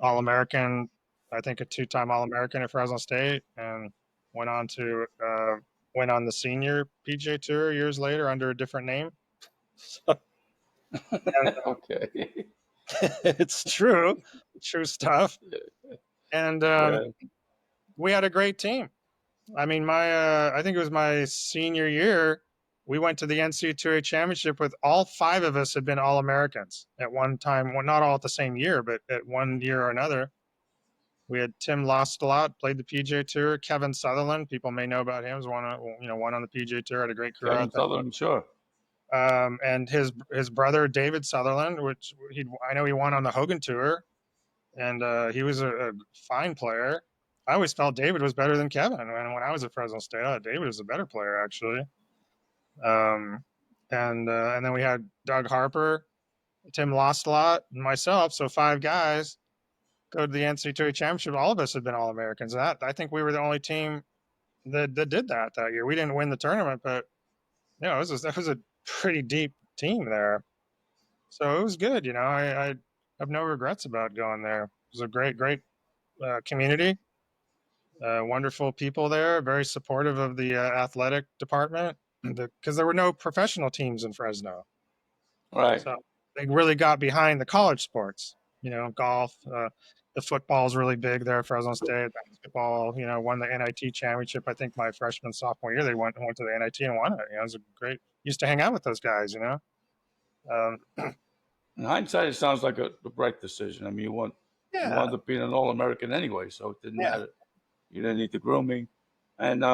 All-American, I think a two-time All-American at Fresno State, and went on to went on the senior PGA Tour years later under a different name. So, and,
Okay.
it's true stuff. And
Yeah.
we had a great team. I mean, I think it was my senior year. We went to the NCAA championship with all five of us had been All Americans at one time. Well, not all at the same year, but at one year or another. We had Tim Lost a lot, played the PGA Tour. Kevin Sutherland, people may know about him, was one on the PGA Tour, had a great career
Kevin
out there.
Sutherland, sure.
And his brother David Sutherland, which I know he won on the Hogan Tour, and he was a fine player. I always felt David was better than Kevin. When I was at Fresno State, I thought David was a better player actually. And then we had Doug Harper, Tim Lost a lot, and myself. So five guys go to the NCAA championship. All of us had been All Americans. I think we were the only team that did that year. We didn't win the tournament, but that was a pretty deep team there. So it was good. I have no regrets about going there. It was a great community. Wonderful people there, very supportive of the athletic department because there were no professional teams in Fresno.
Right.
So they really got behind the college sports, golf. The football is really big there at Fresno State. Basketball, won the NIT championship. I think my freshman, sophomore year, they went to the NIT and won it. It was a great, used to hang out with those guys. Um,
In hindsight, it sounds like a bright decision. I mean, you
yeah,
wound up being an All-American anyway, so it didn't
yeah,
matter. You didn't need the grooming, and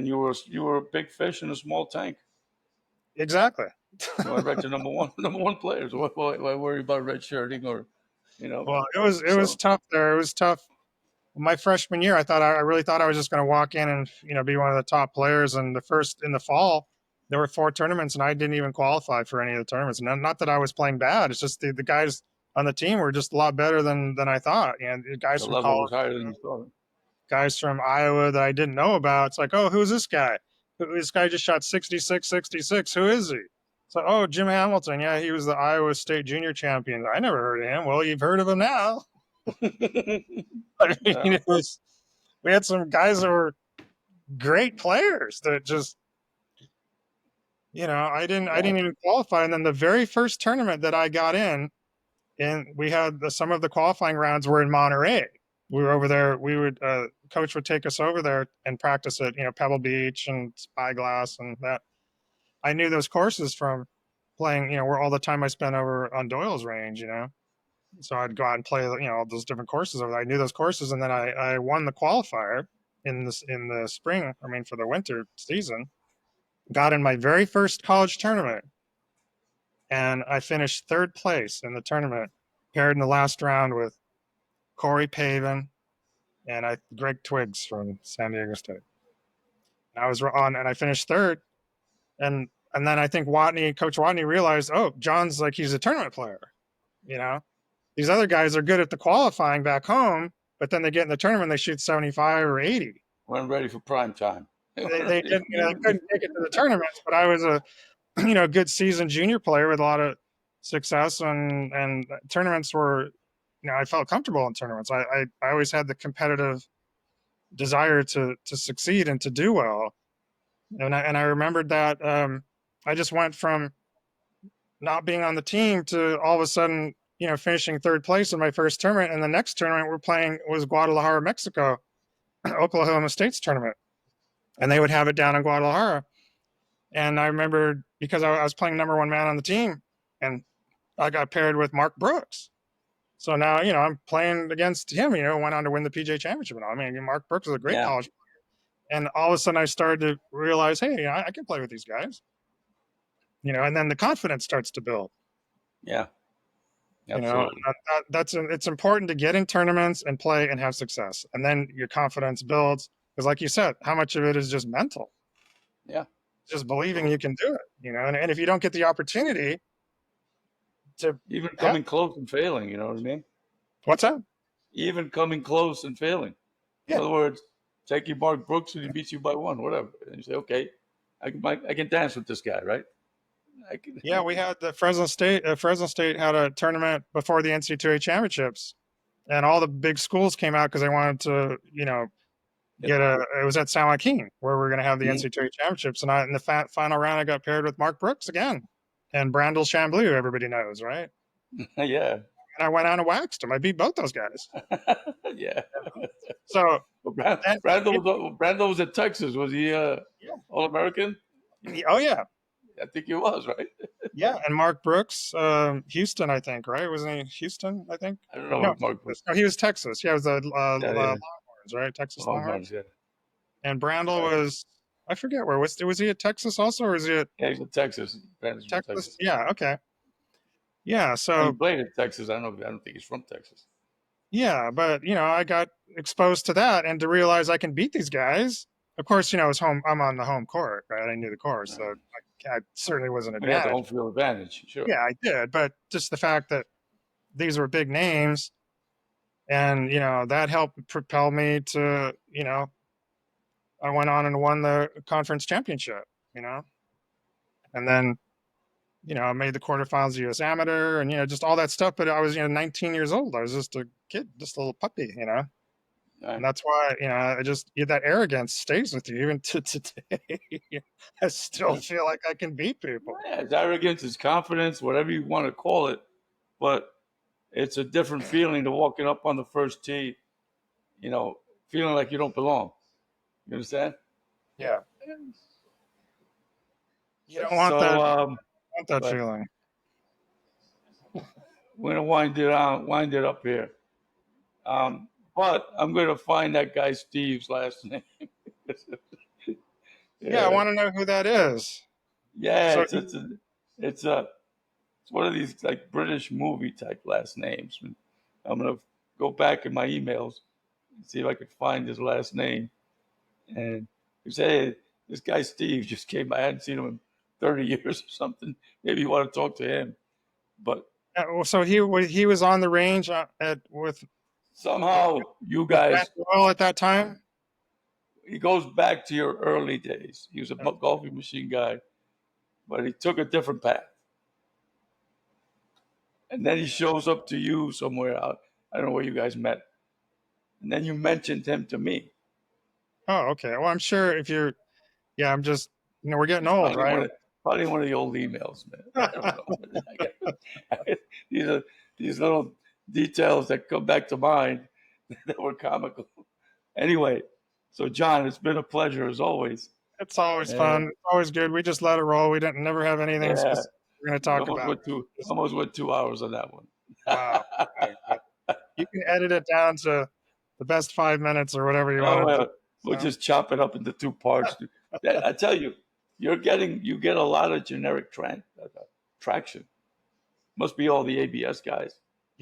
you were a big fish in a small tank.
exactly.
You went right to number one number one players. Why worry about red shirting or you know?
Well, it was
So
tough there. It was tough. My freshman year, I really thought I was just going to walk in and be one of the top players. And in the fall, there were four tournaments, and I didn't even qualify for any of the tournaments. Not that I was playing bad. It's just the guys on the team were just a lot better than I thought. And guys
the
from
level
college,
was higher than you thought.
guys from Iowa that I didn't know about. It's like, oh, who's this guy? This guy just shot 66, 66. Who is he? So, oh, Jim Hamilton. Yeah, he was the Iowa State junior champion. I never heard of him. Well, you've heard of him now. I mean,
Yeah.
we had some guys that were great players that just, I didn't even qualify. And then the very first tournament that I got in, and we had some of the qualifying rounds were in Monterey. We were over there. Coach would take us over there and practice at, Pebble Beach and Spyglass and that. I knew those courses from playing, where all the time I spent over on Doyle's range. So I'd go out and play, all those different courses over there. I knew those courses, and then I won the qualifier in the spring. I mean, for the winter season, got in my very first college tournament, and I finished third place in the tournament, paired in the last round with Corey Pavin, and Greg Twiggs from San Diego State. And I was on, and I finished third. And then I think Coach Watney realized, oh, John's like, he's a tournament player. You know, these other guys are good at the qualifying back home, but then they get in the tournament, they shoot 75 or 80.
Weren't ready for prime time.
They didn't, they couldn't make it to the tournaments, but I was a, good seasoned junior player with a lot of success, and tournaments were, I felt comfortable in tournaments. I always had the competitive desire to succeed and to do well. And I remembered that I just went from not being on the team to all of a sudden, finishing third place in my first tournament. And the next tournament we're playing was Guadalajara, Mexico, Oklahoma State's tournament. And they would have it down in Guadalajara. And I remember because I was playing number one man on the team, and I got paired with Mark Brooks. So now, I'm playing against him, went on to win the PGA Championship. I mean, Mark Brooks is a great college player. And all of a sudden I started to realize, hey, I can play with these guys. And then the confidence starts to build.
Yeah. Absolutely.
It's important to get in tournaments and play and have success. And then your confidence builds. Because like you said, how much of it is just mental?
Yeah.
Just believing you can do it, and if you don't get the opportunity to
even coming close and failing, you know what I mean?
What's that?
Even coming close and failing.
Yeah.
In other words, take you Mark Brooks and he beats you by one, whatever. And you say, okay, I can dance with this guy, right?
Yeah, we had the Fresno State. Fresno State had a tournament before the NCAA championships, and all the big schools came out because they wanted to, it was at San Joaquin where we're going to have the NCAA championships. And in the final round, I got paired with Mark Brooks again, and Brandel Chambly, who everybody knows, right?
Yeah.
And I went on and waxed him. I beat both those guys.
Yeah.
So
Brandel was at Texas. Was he All-American?
Oh yeah.
I think he was, right?
Yeah, and Mark Brooks, Houston, I think, right? Wasn't he Houston? I think.
I don't know. No, Mark Brooks.
No, he was Texas. Yeah, it was the Longhorns, right? Texas Longhorns.
Yeah.
And Brandel was, I forget where was he at Texas also, or was he at?
Yeah, he's at Texas.
Texas. Yeah. Okay. Yeah. So
he played in Texas. I don't think he's from Texas.
Yeah, but I got exposed to that and to realize I can beat these guys. Of course, I'm on the home court, right? I knew the course, so I certainly wasn't an advantage.
You had the home field advantage, sure.
Yeah, I did, but just the fact that these were big names, and that helped propel me to, I went on and won the conference championship, and then, I made the quarterfinals of U.S. Amateur, and just all that stuff. But I was 19 years old. I was just a kid, just a little puppy, And that's why, that arrogance stays with you even to today. I still feel like I can beat people.
Yeah, it's arrogance, it's confidence, whatever you want to call it. But it's a different feeling to walking up on the first tee, feeling like you don't belong. You understand?
Yeah. You don't want that feeling.
We're going to wind it up here. But I'm going to find that guy Steve's last name.
Yeah, I want to know who that is.
Yeah, so it's one of these like British movie type last names. I'm going to go back in my emails and see if I can find his last name. And he said, hey, this guy Steve just came. I hadn't seen him in 30 years or something. Maybe you want to talk to him. But
so he was on the range with.
Somehow, you guys.
Well, at that time,
he goes back to your early days. He was a golfing machine guy, but he took a different path. And then he shows up to you somewhere out. I don't know where you guys met. And then you mentioned him to me.
Oh, okay. Well, I'm sure if you're, I'm just, we're getting old, right?
Probably one of the old emails, man. I don't know. These little details that come back to mind that were comical. Anyway, so John, it's been a pleasure as always.
It's always fun. It's always good. We just let it roll. We never have anything specific we're going to talk about.
Almost went 2 hours on that one.
Wow. You can edit it down to the best 5 minutes or whatever you want.
We'll just chop it up into 2 parts. I tell you, you get a lot of generic traction. Must be all the ABS guys.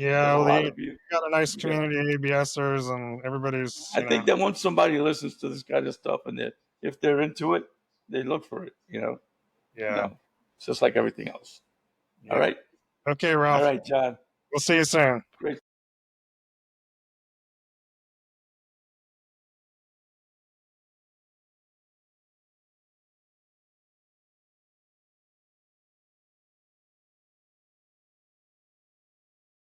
Yeah,
There's a
well,
lot
you
of you.
got a nice
You got,
community of ABSers, and everybody's,
I think that once somebody listens to this kind of stuff and that if they're into it, they look for it.
yeah,
It's just like everything else. All
yeah.
right.
Okay,
All
Ralph.
right, John.
We'll see you soon.
Great